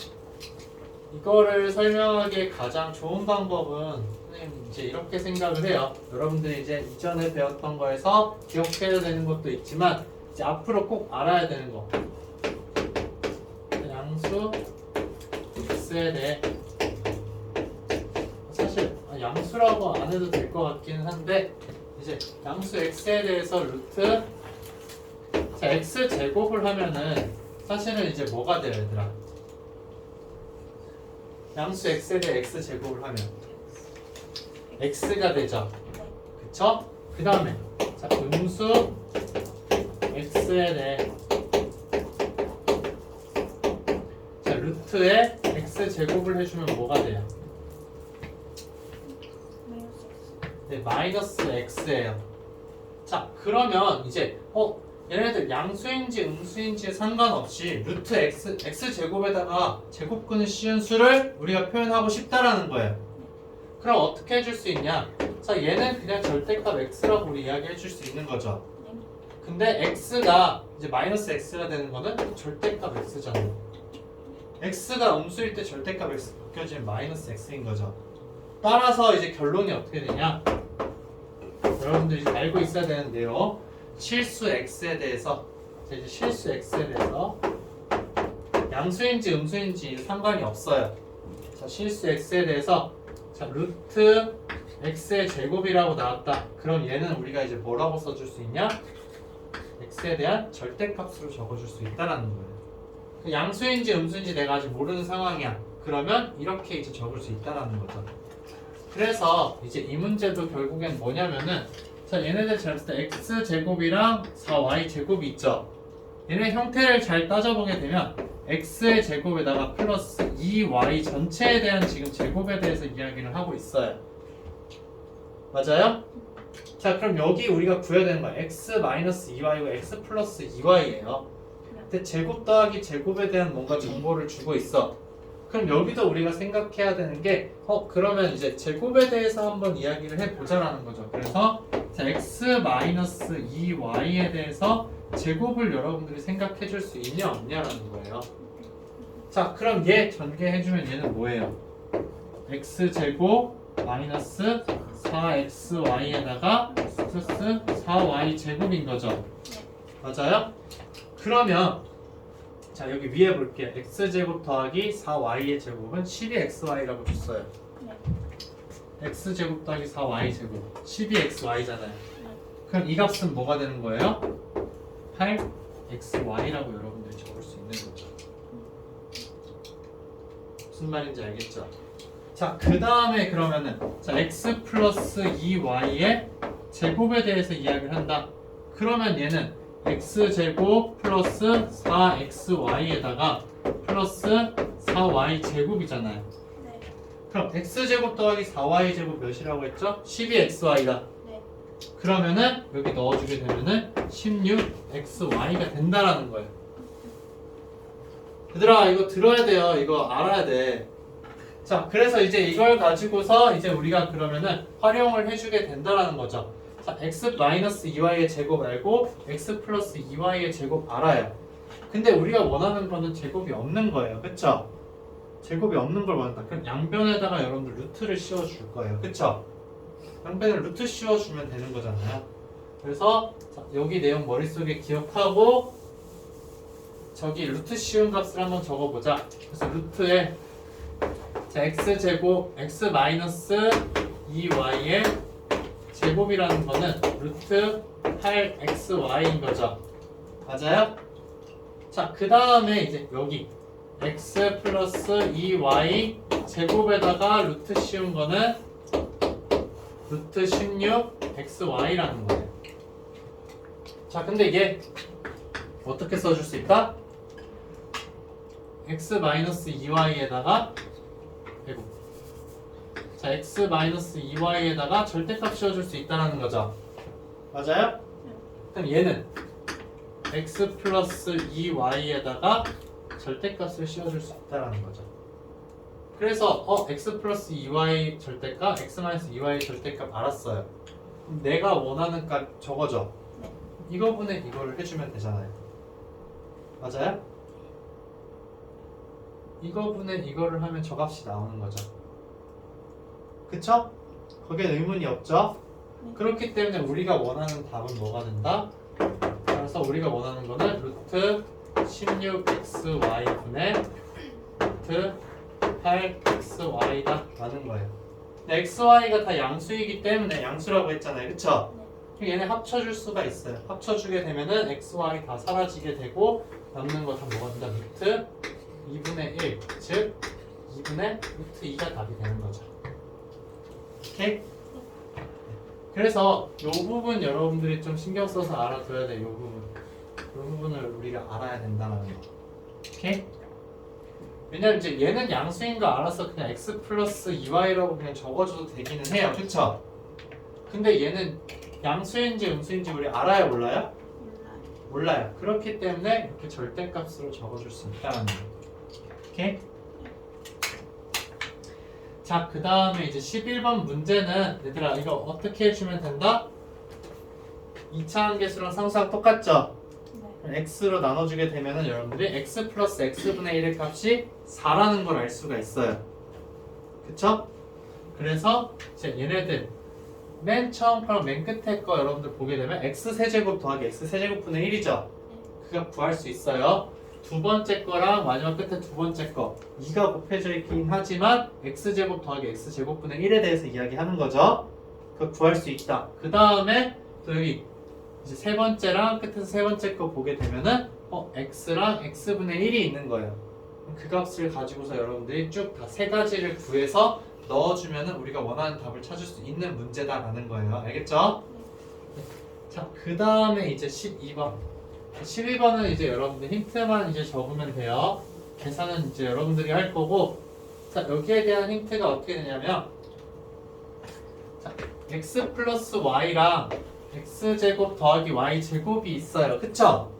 이거를 설명하기에 가장 좋은 방법은 선생님 이제 이렇게 생각을 해요. 여러분들이 이제 이전에 배웠던 거에서 기억해야 되는 것도 있지만 이제 앞으로 꼭 알아야 되는 거. 양수 x에 대해 사실 양수라고 안 해도 될 것 같기는 한데 이제 양수 x에 대해서 루트 자 x 제곱을 하면은 사실은 이제 뭐가 돼요 얘들아? 양수 x에 대해 x 제곱을 하면 x가 되죠. 그쵸? 그 다음에 자 음수 x에 대해 자 루트에 x 제곱을 해주면 뭐가 돼요? 네, 마이너스 x예요. 자 그러면 이제 얘네들 양수인지 음수인지 상관없이 루트 x 제곱에다가 제곱근을 씌운 수를 우리가 표현하고 싶다라는 거예요. 그럼 어떻게 해줄 수 있냐? 자 얘는 그냥 절대값 x라고 우리 이야기해 줄 수 있는 거죠. 근데 x가 이제 마이너스 x가 되는 거는 절대값 x잖아. x가 음수일 때 절대값 x 바뀌어지면 마이너스 x인 거죠. 따라서 이제 결론이 어떻게 되냐? 여러분들이 알고 있어야 되는데요. 실수 x에 대해서 이제 실수 x에 대해서 양수인지 음수인지 상관이 없어요. 자 실수 x에 대해서 자 루트 x의 제곱이라고 나왔다. 그럼 얘는 우리가 이제 뭐라고 써줄 수 있냐? x에 대한 절대값으로 적어줄 수 있다라는 거예요. 양수인지 음수인지 내가 아직 모르는 상황이야. 그러면 이렇게 이제 적을 수 있다라는 거죠. 그래서 이제 이 문제도 결국엔 뭐냐면은 자 얘네들 잘 봤을 때 x 제곱이랑 4y 제곱이 있죠. 얘네 형태를 잘 따져보게 되면 x의 제곱에다가 플러스 2y 전체에 대한 지금 제곱에 대해서 이야기를 하고 있어요. 맞아요? 자 그럼 여기 우리가 구해야 되는 거야. x 마이너스 2y고 x 플러스 2y예요. 근데 제곱 더하기 제곱에 대한 뭔가 정보를 주고 있어. 그럼 여기도 우리가 생각해야 되는 게 그러면 이제 제곱에 대해서 한번 이야기를 해보자라는 거죠. 그래서 자, x-2y에 대해서 제곱을 여러분들이 생각해 줄 수 있냐 없냐라는 거예요. 자 그럼 얘 전개해주면 얘는 뭐예요? x제곱 마이너스 4xy에다가 플러스 4y 제곱인 거죠. 맞아요? 그러면 자 여기 위에 볼게요. x제곱 더하기 4y의 제곱은 12xy라고 줬어요. x제곱 더하기 4y제곱 12xy잖아요. 그럼 이 값은 뭐가 되는 거예요? 8xy라고 여러분들이 적을 수 있는 거죠. 무슨 말인지 알겠죠? 자 그 다음에 그러면은 자 x 플러스 2y의 제곱에 대해서 이야기를 한다. 그러면 얘는 x제곱 플러스 4xy에다가 플러스 4y 제곱이잖아요. 네. 그럼 x제곱 더하기 4y 제곱 몇이라고 했죠? 12xy다. 네. 그러면은 여기 넣어주게 되면은 16xy가 된다라는 거예요. 얘들아 이거 들어야 돼요. 이거 알아야 돼. 자 그래서 이제 이걸 가지고서 이제 우리가 그러면은 활용을 해주게 된다라는 거죠. 자 x-2y의 제곱 알고 x 플러스 2y의 제곱 알아요. 근데 우리가 원하는 거는 제곱이 없는 거예요. 그쵸? 제곱이 없는 걸 원한다. 그럼 양변에다가 여러분들 루트를 씌워줄 거예요. 그쵸? 양변에 루트 씌워주면 되는 거잖아요. 그래서 자, 여기 내용 머릿속에 기억하고 저기 루트 씌운 값을 한번 적어보자. 그래서 루트에 자 x제곱 x-2y의 제곱이라는 거는 루트 8xy인 거죠. 맞아요? 자, 그 다음에 이제 여기 x 플러스 2y 제곱에다가 루트 씌운 거는 루트 16xy라는 거예요. 자, 근데 이게 어떻게 써줄 수 있다? x-2y에다가 자, x-2y에다가 절대값 씌워줄 수 있다는 거죠. 맞아요? 그럼 얘는 x 플러스 2y에다가 절대값을 씌워줄 수 있다는 거죠. 그래서 x 플러스 2y 절대값, x 마이너스 2y 절대값 알았어요. 내가 원하는 값 저거죠. 이거분의 이거를 해주면 되잖아요. 맞아요? 이거분의 이거를 하면 저 값이 나오는 거죠. 그쵸? 거기에 의문이 없죠? 그렇기 때문에 우리가 원하는 답은 뭐가 된다? 그래서 우리가 원하는 거는 루트 16xy 분의 루트 8xy다 라는 거예요. 근데 xy가 다 양수이기 때문에 양수라고 했잖아요. 그쵸? 그럼 얘네 합쳐줄 수가 있어요. 합쳐주게 되면은 xy 다 사라지게 되고 남는 거 다 뭐가 된다? 루트 2분의 1, 즉 2분의 루트 2가 답이 되는 거죠. 오케이? 그래서 이 부분 여러분들이 좀 신경 써서 알아둬야 돼. 이 부분. 이 부분을 우리가 알아야 된다는 거. 오케이? 왜냐면 이제 얘는 양수인 거 알아서 그냥 x 플러스 2y라고 그냥 적어줘도 되기는 해요. 그쵸? 근데 얘는 양수인지 음수인지 우리 알아요? 몰라요? 몰라요. 그렇기 때문에 이렇게 절대값으로 적어줄 수 있다는 거. 오케이? 자, 그 다음에 이제 11번 문제는 얘들아 이거 어떻게 해주면 된다? 2차원 계수랑 상수랑 똑같죠? x로 나눠주게 되면은 여러분들이 x 플러스 x분의 1의 값이 4라는 걸 알 수가 있어요. 그쵸? 그래서 이제 얘네들 맨 처음 거랑 맨 끝에 거 여러분들 보게 되면 x세제곱 더하기 x세제곱분의 1이죠? 그거 구할 수 있어요. 두 번째 거랑 마지막 끝에 두 번째 거 2가 곱해져 있긴 하지만 x제곱 더하기 x제곱분의 1에 대해서 이야기하는 거죠. 그거 구할 수 있다. 그 다음에 또 여기 이제 세 번째랑 끝에서 세 번째 거 보게 되면은 x랑 x분의 1이 있는 거예요. 그 값을 가지고서 여러분들이 쭉 다 세 가지를 구해서 넣어주면은 우리가 원하는 답을 찾을 수 있는 문제다라는 거예요. 알겠죠? 자, 그 다음에 이제 12번. 12번은 이제 여러분들 힌트만 이제 적으면 돼요. 계산은 이제 여러분들이 할 거고, 자, 여기에 대한 힌트가 어떻게 되냐면, 자, x 플러스 y랑 x제곱 더하기 y제곱이 있어요. 그쵸?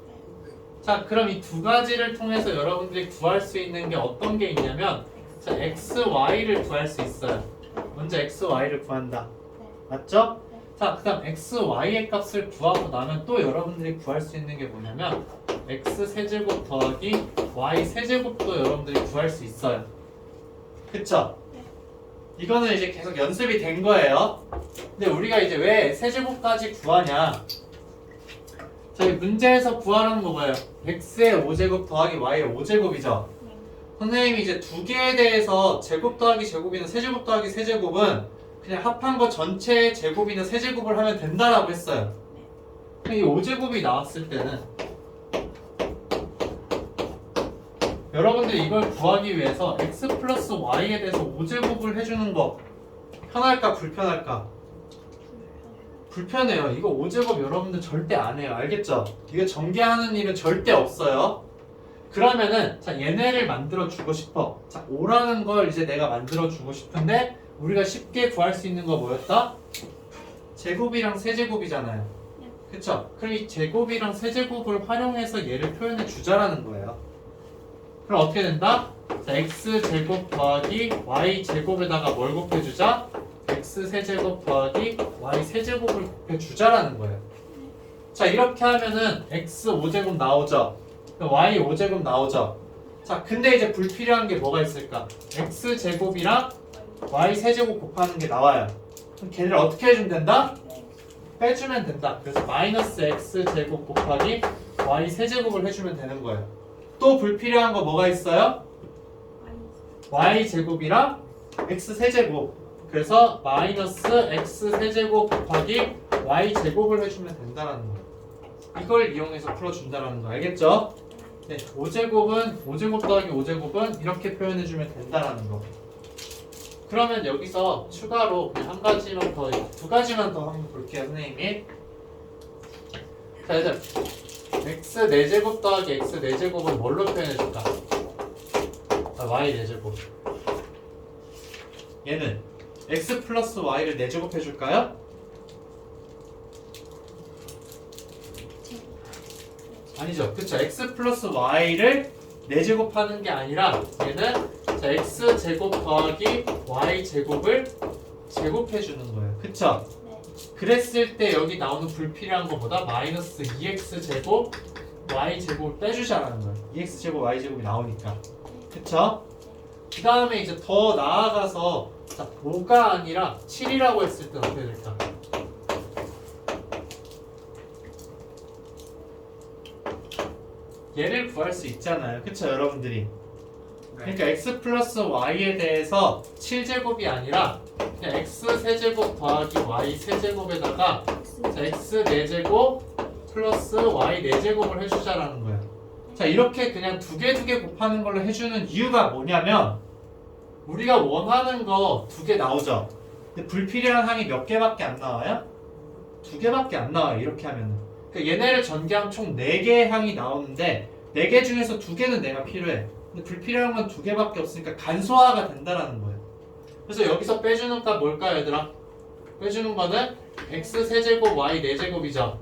자, 그럼 이 두 가지를 통해서 여러분들이 구할 수 있는 게 어떤 게 있냐면, 자, xy를 구할 수 있어요. 먼저 xy를 구한다. 맞죠? 자, 그 다음 xy의 값을 구하고 나면 또 여러분들이 구할 수 있는 게 뭐냐면 x세제곱 더하기 y세제곱도 여러분들이 구할 수 있어요. 그쵸? 이거는 이제 계속 연습이 된 거예요. 근데 우리가 이제 왜 세제곱까지 구하냐? 저희 문제에서 구하라는 거 뭐예요? x의 5제곱 더하기 y의 5제곱이죠? 선생님이 이제 두 개에 대해서 제곱 더하기 제곱이나 세제곱 더하기 세제곱은 그냥 합한 거 전체의 제곱이나 세제곱을 하면 된다라고 했어요. 이 5제곱이 나왔을 때는 여러분들이 이걸 구하기 위해서 x 플러스 y에 대해서 5제곱을 해주는 거 편할까 불편할까? 불편해요. 이거 5제곱 여러분들 절대 안 해요. 알겠죠? 이거 전개하는 일은 절대 없어요. 그러면은 자, 얘네를 만들어 주고 싶어. 자, 5라는 걸 이제 내가 만들어 주고 싶은데 우리가 쉽게 구할 수 있는 거 뭐였다? 제곱이랑 세제곱이잖아요. 그쵸? 그럼 이 제곱이랑 세제곱을 활용해서 얘를 표현해 주자라는 거예요. 그럼 어떻게 된다? 자, x제곱 더하기 y제곱에다가 뭘 곱해주자? x세제곱 더하기 y세제곱을 곱해주자라는 거예요. 자, 이렇게 하면은 x 5제곱 나오죠? y 5제곱 나오죠? 자, 근데 이제 불필요한 게 뭐가 있을까? x제곱이랑 y세제곱 곱하는 게 나와요. 그럼 걔네를 어떻게 해주면 된다? 빼주면 된다. 그래서 마이너스 x제곱 곱하기 y세제곱을 해주면 되는 거예요. 또 불필요한 거 뭐가 있어요? y제곱이랑 x세제곱. 그래서 마이너스 x세제곱 곱하기 y제곱을 해주면 된다는 거예요. 이걸 이용해서 풀어준다는 거 알겠죠? 네, 5제곱 더하기 5제곱은 이렇게 표현해주면 된다는 거. 그러면 여기서 추가로 그냥 한 가지만 더, 두 가지만 더 한번 볼게요, 선생님이. 자, 얘들 x 4제곱 더하기 x 4제곱은 뭘로 표현해줄까? y 4제곱. 얘는 x 플러스 y를 4제곱 해줄까요? 아니죠. 그쵸. x 플러스 y를 4제곱 하는 게 아니라 얘는 자, x제곱 더하기 y제곱을 제곱해 주는 거예요. 그쵸? 그랬을 때 여기 나오는 불필요한 것보다 마이너스 2x제곱 y제곱을 빼주자라는 거예요. 2x제곱 y제곱이 나오니까. 그쵸? 그 다음에 이제 더 나아가서 자, 5가 아니라 7이라고 했을 때 어떻게 될까? 얘를 구할 수 있잖아요. 그쵸 여러분들이? 네. 그러니까 x 플러스 y에 대해서 7제곱이 아니라 그냥 x 세제곱 더하기 y 세제곱에다가 자, x 4제곱 플러스 y 4제곱을 해주자라는 거예요. 자 이렇게 그냥 두 개 곱하는 걸로 해주는 이유가 뭐냐면 우리가 원하는 거 두 개 나오죠. 근데 불필요한 항이 몇 개밖에 안 나와요? 두 개밖에 안 나와요. 이렇게 하면은. 그러니까 얘네를 전개하면 총 4개의 항이 나오는데 4개 중에서 2개는 내가 필요해. 근데 불필요한 건 2개밖에 없으니까 간소화가 된다라는 거예요. 그래서 여기서 빼주는 값 뭘까요, 얘들아? 빼주는 거는 x 세제곱 y 4제곱이죠.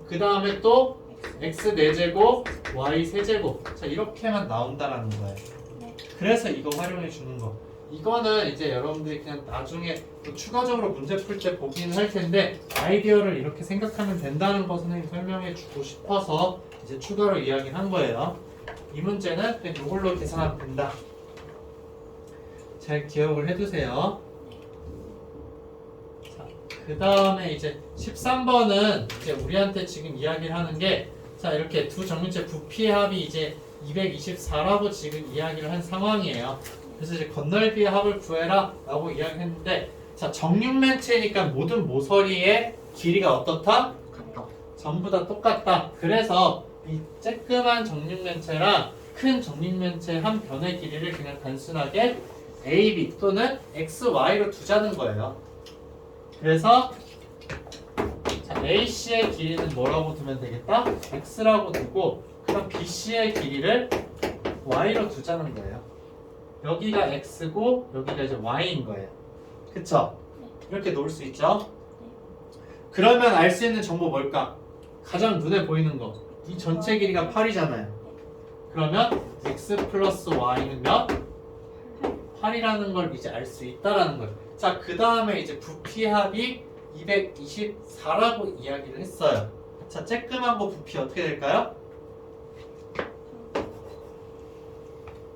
그 다음에 또 x 4제곱 y 세제곱. 자 이렇게만 나온다라는 거예요. 그래서 이거 활용해 주는 거. 이거는 이제 여러분들이 그냥 나중에 또 추가적으로 문제 풀 때 보긴 할 텐데 아이디어를 이렇게 생각하면 된다는 거 선생님 설명해 주고 싶어서 이제 추가로 이야기한 거예요. 이 문제는 그냥 이걸로 계산하면 된다. 잘 기억을 해두세요. 자, 그 다음에 이제 13번은 이제 우리한테 지금 이야기를 하는 게 자 이렇게 두 정문체 부피의 합이 이제 224라고 지금 이야기를 한 상황이에요. 그래서 이제 건널비의 합을 구해라 라고 이야기했는데 자 정육면체니까 모든 모서리의 길이가 어떻다? 같다. 전부 다 똑같다. 그래서 이 쬐끄만 정육면체랑 큰 정육면체 한 변의 길이를 그냥 단순하게 AB 또는 XY로 두자는 거예요. 그래서 자, AC의 길이는 뭐라고 두면 되겠다? X라고 두고 그럼 BC의 길이를 Y로 두자는 거예요. 여기가 X고 여기가 이제 Y인 거예요. 그쵸? 이렇게 놓을 수 있죠? 그러면 알 수 있는 정보 뭘까? 가장 눈에 보이는 거. 이 전체 길이가 8이잖아요. 그러면 X 플러스 Y는 몇? 8이라는 걸 이제 알 수 있다라는 거예요. 자, 그 다음에 이제 부피 합이 224라고 이야기를 했어요. 자, 쬐끄만 거 부피 어떻게 될까요?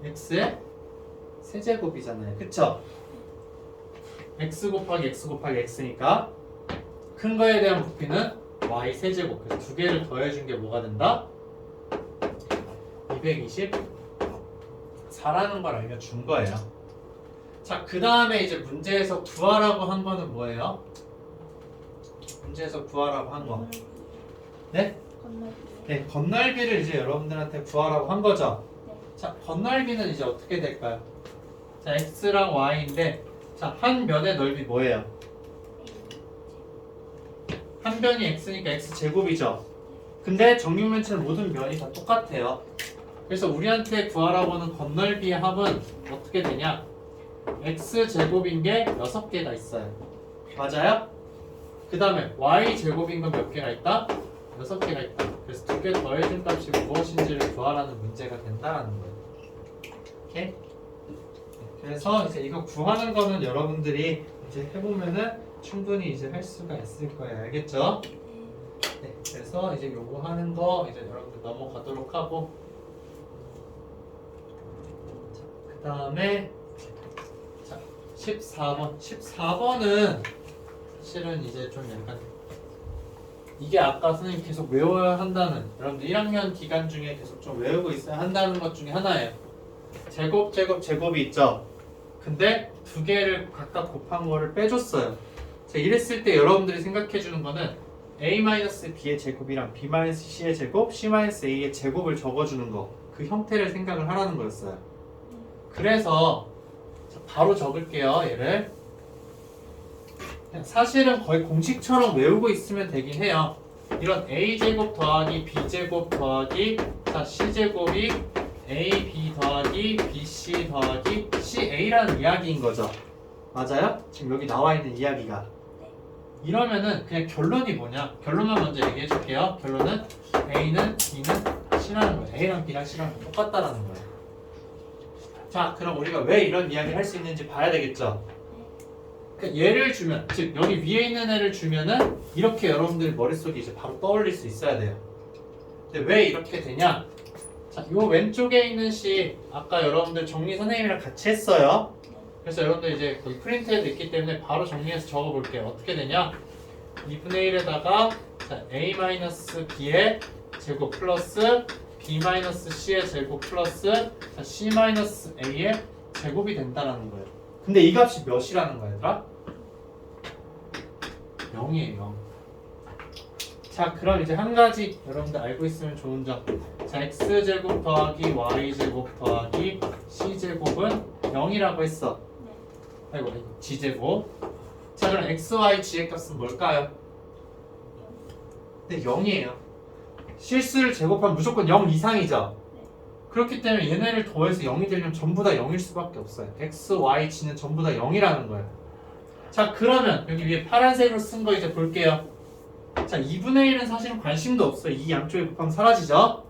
X의 세제곱이잖아요. 그쵸? X 곱하기 X 곱하기 X니까 큰 거에 대한 부피는 Y 세제곱. 그래서 두 개를 더해준 게 뭐가 된다? 224라는 걸 알려준 거예요. 자, 그 다음에 이제 문제에서 구하라고 한 거는 뭐예요? 문제에서 구하라고 한 거. 네? 네, 건널비를 이제 여러분들한테 구하라고 한 거죠. 자, 건널비는 이제 어떻게 될까요? 자, x랑 y인데, 자, 한 면의 넓이 뭐예요? 한 변이 x니까 x 제곱이죠. 근데 정육면체는 모든 면이 다 똑같아요. 그래서 우리한테 구하라고 하는 건널비의 합은 어떻게 되냐? x 제곱인 게 6개가 있어요. 맞아요? 그 다음에 y 제곱인 건 몇 개가 있다? 6개가 있다. 그래서 두 개 더해준 값이 무엇인지를 구하라는 문제가 된다는 거예요. 오케이? 그래서 이제 이거 구하는 거는 여러분들이 이제 해보면은 충분히 이제 할 수가 있을 거예요. 알겠죠? 네. 그래서 이제 요거 하는 거 이제 여러분들 넘어가도록 하고, 그 다음에 14번. 14번은 사실은 이제 좀 약간 이게 아까 선생님 계속 외워야 한다는, 여러분들 1학년 기간 중에 계속 좀 외우고 있어야 한다는 것 중에 하나예요. 제곱이 있죠. 근데 두 개를 각각 곱한 거를 빼줬어요. 자, 이랬을 때 여러분들이 생각해 주는 거는 a-b의 제곱이랑 b-c의 제곱, c-a의 제곱을 적어주는 거, 그 형태를 생각을 하라는 거였어요. 그래서 자, 바로 적을게요. 얘를 사실은 거의 공식처럼 외우고 있으면 되긴 해요. 이런 a제곱 더하기 b제곱 더하기 자, c제곱이 ab 더하기 bc 더하기 ca라는 이야기인 거죠. 맞아요? 지금 여기 나와 있는 이야기가. 이러면은 그냥 결론이 뭐냐? 결론만 먼저 얘기해 줄게요. 결론은 a는 b는 c라는 거예요. a랑 b랑 c랑 똑같다라는 거예요. 자, 그럼 우리가 왜 이런 이야기를 할 수 있는지 봐야 되겠죠? 그러니까 얘를 주면, 즉 여기 위에 있는 애를 주면은 이렇게 여러분들 머릿속에 이제 바로 떠올릴 수 있어야 돼요. 근데 왜 이렇게 되냐? 자, 요 왼쪽에 있는 시 아까 여러분들 정리 선생님이랑 같이 했어요. 그래서 여러분들 이제 거기 프린트에도 있기 때문에 바로 정리해서 적어볼게요. 어떻게 되냐? 2분의 1에다가 a-b의 제곱 플러스 b-c의 제곱 플러스 c-a의 제곱이 된다는 거예요. 근데 이 값이 몇이라는 거야, 얘들아? 0이에요, 0. 자, 그럼 이제 한 가지 여러분들 알고 있으면 좋은 점. 자, x제곱 더하기 y제곱 더하기 c제곱은 0이라고 했어. 아이고, g제곱. 자, 그럼 x, y, g의 값은 뭘까요? 네, 0이에요. 실수를 제곱하면 무조건 0 이상이죠? 그렇기 때문에 얘네를 더해서 0이 되려면 전부 다 0일 수밖에 없어요. x, y, g는 전부 다 0이라는 거예요. 자, 그러면 여기 위에 파란색으로 쓴 거 이제 볼게요. 자, 2분의 1은 사실은 관심도 없어요. 이 양쪽에 곱하면 사라지죠?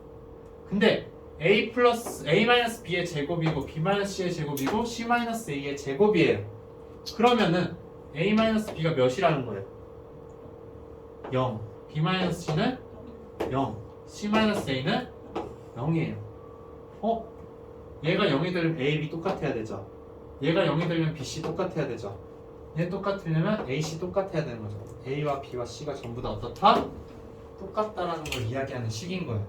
근데 a 플러스 a-b의 제곱이고 b-c의 제곱이고 c-a의 제곱이에요. 그러면은 a-b가 몇이라는 거예요? 0. b-c는 0. c-a는 0이에요. 얘가 0이 되려면 a, b 똑같아야 되죠. 얘가 0이 되려면 b, c 똑같아야 되죠. 얘 똑같으려면 a, c 똑같아야 되는 거죠. a와 b와 c가 전부 다 어떻다? 똑같다라는 걸 이야기하는 식인 거예요.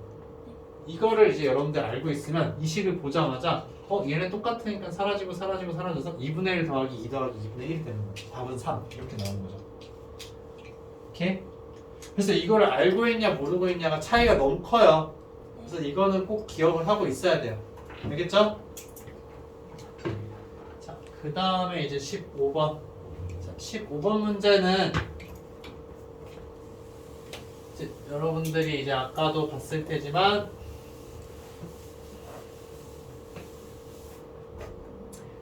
이거를 이제 여러분들 알고 있으면 이 식을 보자마자 얘네 똑같으니까 사라지고 사라져서 2분의 1 더하기 2 더하기 2분의 1이 되는 거예요. 답은 3 이렇게 나오는 거죠. 오케이? 그래서 이거를 알고 있냐 모르고 있냐가 차이가 너무 커요. 그래서 이거는 꼭 기억을 하고 있어야 돼요. 알겠죠? 자, 그 다음에 이제 15번. 자, 15번 문제는 이제 여러분들이 이제 아까도 봤을 테지만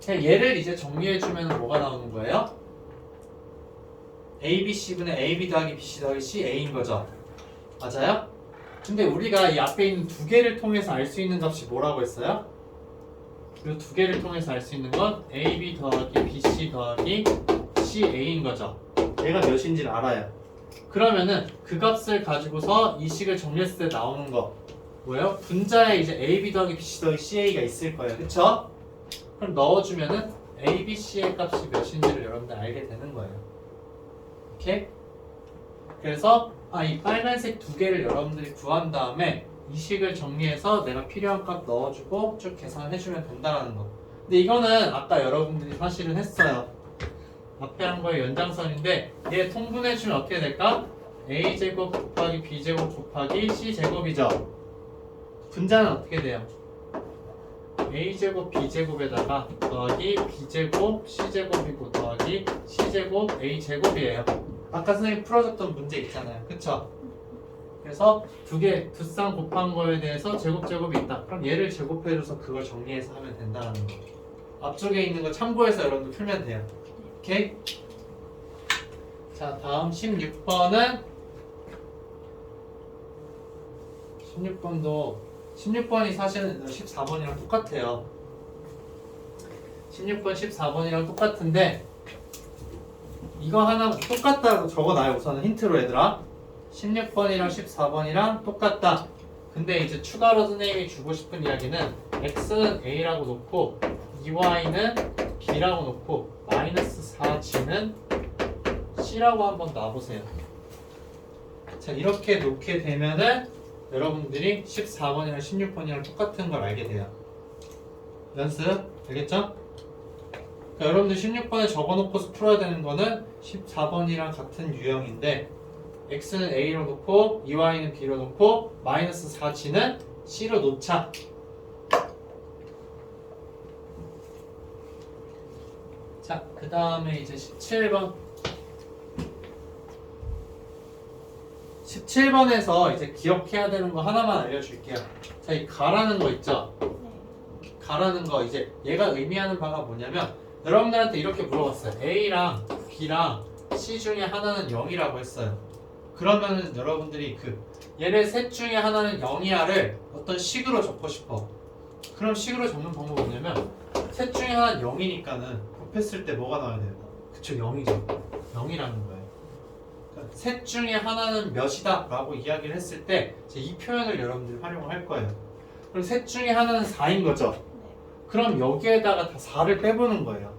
그냥 얘를 이제 정리해주면 뭐가 나오는 거예요? a, b, c분의 a, b 더하기 b, c 더하기 c, a인 거죠. 맞아요? 근데 우리가 이 앞에 있는 두 개를 통해서 알 수 있는 값이 뭐라고 했어요? 이 두 개를 통해서 알 수 있는 건 a, b 더하기 b, c 더하기 c, a인 거죠. 얘가 몇인지를 알아요. 그러면은 그 값을 가지고서 이 식을 정리했을 때 나오는 거 뭐예요? 분자에 이제 a, b 더하기 b, c 더하기 c, a가 있을 거예요. 그쵸? 그럼 넣어주면은 a, b, c의 값이 몇인지를 여러분들 알게 되는 거예요. 오케이? 그래서 이 빨간색 두 개를 여러분들이 구한 다음에 이 식을 정리해서 내가 필요한 값 넣어주고 쭉 계산해주면 된다는 거. 근데 이거는 아까 여러분들이 사실은 했어요. 앞에 한 거의 연장선인데 얘 통분해주면 어떻게 될까? a제곱 곱하기 b제곱 곱하기 c제곱이죠. 분자는 어떻게 돼요? a제곱 b제곱에다가 더하기 b제곱 c제곱이고 더하기 c제곱 a제곱이에요. 아까 선생님 풀어줬던 문제 있잖아요. 그쵸? 그래서 두 쌍 곱한 거에 대해서 제곱이 있다. 그럼 얘를 제곱해줘서 그걸 정리해서 하면 된다는 거. 앞쪽에 있는 거 참고해서 여러분들 풀면 돼요. 오케이? 자, 다음 16번은 16번이 사실은 14번이랑 똑같아요. 16번, 14번이랑 똑같은데 이거 하나 똑같다고 적어놔요. 우선은 힌트로 얘들아. 16번이랑 14번이랑 똑같다. 근데 이제 추가로 선생님이 주고 싶은 이야기는 x는 a라고 놓고 2y는 b라고 놓고 마이너스 4g는 c라고 한번 놔보세요. 자, 이렇게 놓게 되면은 여러분들이 14번이랑 16번이랑 똑같은 걸 알게 돼요. 연습 알겠죠? 그러니까 여러분들 16번에 적어놓고서 풀어야 되는 거는 14번이랑 같은 유형인데 x는 a로 놓고 2y는 b로 놓고 마이너스 4g는 c로 놓자. 자, 그 다음에 이제 17번 17번에서 이제 기억해야 되는 거 하나만 알려줄게요. 자, 이 가라는 거 있죠? 가라는 거 이제 얘가 의미하는 바가 뭐냐면 여러분들한테 이렇게 물어봤어요. A랑 B랑 C 중에 하나는 0이라고 했어요. 그러면은 여러분들이 얘네 셋 중에 하나는 0이야를 어떤 식으로 적고 싶어. 그럼 식으로 적는 방법이 뭐냐면 셋 중에 하나는 0이니까는 곱했을 때 뭐가 나와야 돼요? 그쵸, 0이죠. 0이라는 거예요. 셋 중에 하나는 몇이다 라고 이야기를 했을 때 이 표현을 여러분들이 활용을 할 거예요. 그럼 셋 중에 하나는 4인 거죠. 네. 그럼 여기에다가 다 4를 빼보는 거예요.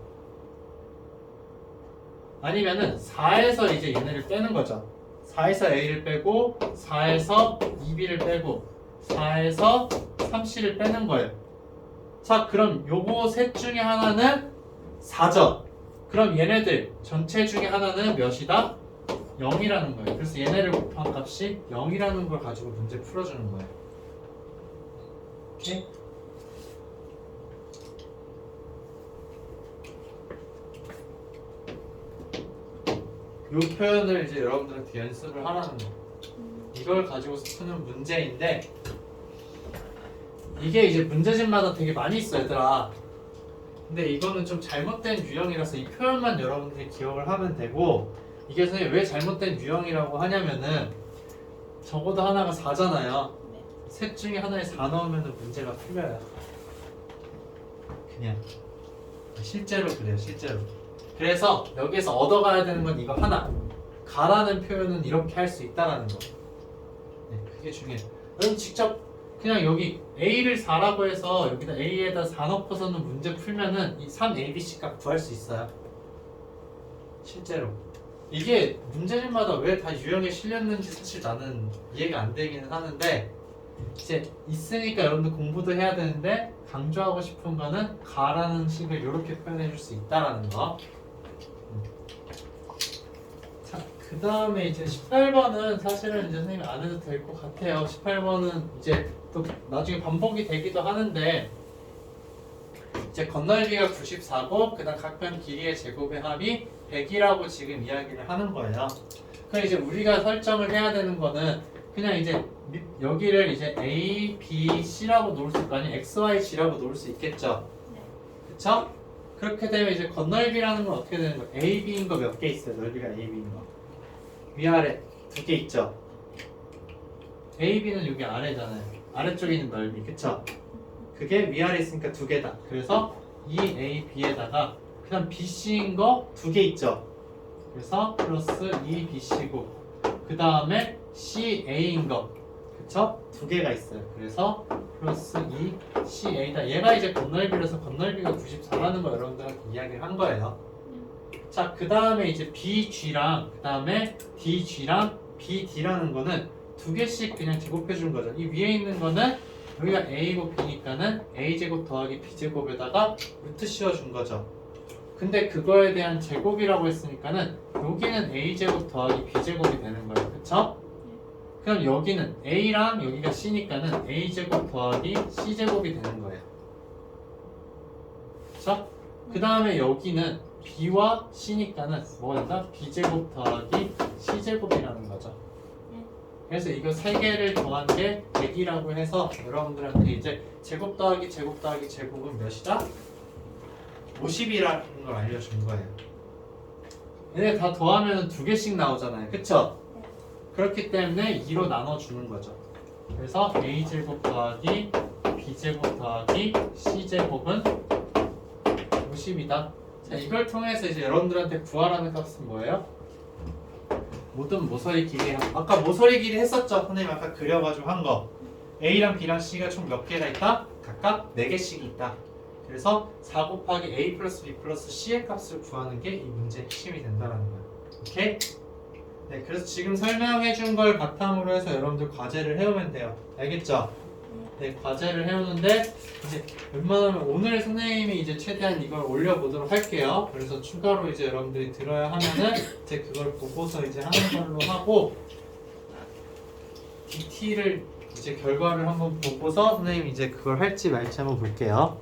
아니면은 4에서 이제 얘네를 빼는 거죠. 4에서 A를 빼고 4에서 2B를 빼고 4에서 3C를 빼는 거예요. 자, 그럼 요거 셋 중에 하나는 4죠. 그럼 얘네들 전체 중에 하나는 몇이다? 0이라는 거예요. 그래서 얘네를 곱한 값이 0이라는 걸 가지고 문제 풀어주는 거예요. 오케이? 요 표현을 이제 여러분들한테 연습을 하라는 거. 이걸 가지고서 푸는 문제인데 이게 이제 문제집마다 되게 많이 있어 얘들아. 근데 이거는 좀 잘못된 유형이라서 이 표현만 여러분들이 기억을 하면 되고, 이게 선생님 왜 잘못된 유형이라고 하냐면은 적어도 하나가 4잖아요. 네. 셋 중에 하나에 4 넣으면 문제가 풀려요. 그냥 실제로 그래요, 실제로. 그래서 여기에서 얻어가야 되는 건 이거 하나. 가라는 표현은 이렇게 할 수 있다라는 거. 네, 그게 중요해요. 여러분 직접 그냥 여기 A를 4라고 해서 여기다 A에다 4 넣고서는 문제 풀면은 이 3ABC 값 구할 수 있어요. 실제로. 이게 문제집마다 왜 다 유형에 실렸는지 사실 나는 이해가 안 되기는 하는데, 이제 있으니까 여러분들 공부도 해야 되는데 강조하고 싶은 거는 가라는 식을 이렇게 표현해 줄 수 있다라는 거. 자, 그 다음에 이제 18번은 사실은 이제 선생님이 안 해도 될 것 같아요. 18번은 이제 또 나중에 반복이 되기도 하는데, 이제 건널비가 94고 그다음 각 편 길이의 제곱의 합이 100이라고 지금 이야기를 하는 거예요. 그럼 이제 우리가 설정을 해야 되는 거는 그냥 이제 여기를 이제 A, B, C라고 놓을 수 있고 아니면 X, Y, G라고 놓을 수 있겠죠. 네. 그쵸? 그렇게 되면 이제 건널비라는 건 어떻게 되는 거예요? A, B인 거 몇 개 있어요? 넓이가 A, B인 거 위아래 2개 있죠. A, B는 여기 아래잖아요. 아래쪽에 있는 넓이, 그쵸? 그게 위아래 있으니까 2개다. 그래서 이 A, B에다가 그 다음 B, C인 거 2개 있죠. 그래서 플러스 2 B, C고 그 다음에 C, A인 거, 그쵸? 2개가 있어요. 그래서 플러스 2 C, A다. 얘가 이제 건널비라서 건널비가 94라는 거 여러분들한테 이야기를 한 거예요. 자, 그 다음에 이제 B, G랑 그 다음에 D, G랑 B, D라는 거는 2개씩 그냥 제곱해 준 거죠. 이 위에 있는 거는 여기가 A고 B니까는 A제곱 더하기 B제곱에다가 루트 씌워준 거죠. 근데 그거에 대한 제곱이라고 했으니까는 여기는 A제곱 더하기 B제곱이 되는 거예요. 그쵸? 그럼 여기는 A랑 여기가 C니까는 A제곱 더하기 C제곱이 되는 거예요. 그쵸? 그 다음에 여기는 B와 C니까는 뭐가 된다? B제곱 더하기 C제곱이라는 거죠. 그래서 이거 3개를 더한 게 100이라고 해서 여러분들한테 이제 제곱 더하기 제곱 더하기 제곱은 몇이다? 50이라는 걸 알려준 거예요. 얘네 다 더하면 2개씩 나오잖아요. 그쵸? 그렇기 때문에 2로 나눠주는 거죠. 그래서 A제곱 더하기 B제곱 더하기 C제곱은 50이다. 자, 이걸 통해서 이제 여러분들한테 구하라는 값은 뭐예요? 모든 모서리 길이, 아까 모서리 길이 했었죠? 선생님 아까 그려가지고 한 거. A랑 B랑 C가 총 몇 개가 있다? 각각 4개씩 있다. 그래서 4 곱하기 A 플러스 B 플러스 C의 값을 구하는 게 이 문제의 핵심이 된다는 거예요. 오케이? 네, 그래서 지금 설명해 준 걸 바탕으로 해서 여러분들 과제를 해오면 돼요. 알겠죠? 네, 과제를 해오는데 이제 웬만하면 오늘 선생님이 이제 최대한 이걸 올려보도록 할게요. 그래서 추가로 이제 여러분들이 들어야 하면은 이제 그걸 보고서 이제 하는 걸로 하고, DT를 이제 결과를 한번 보고서 선생님이 이제 그걸 할지 말지 한번 볼게요.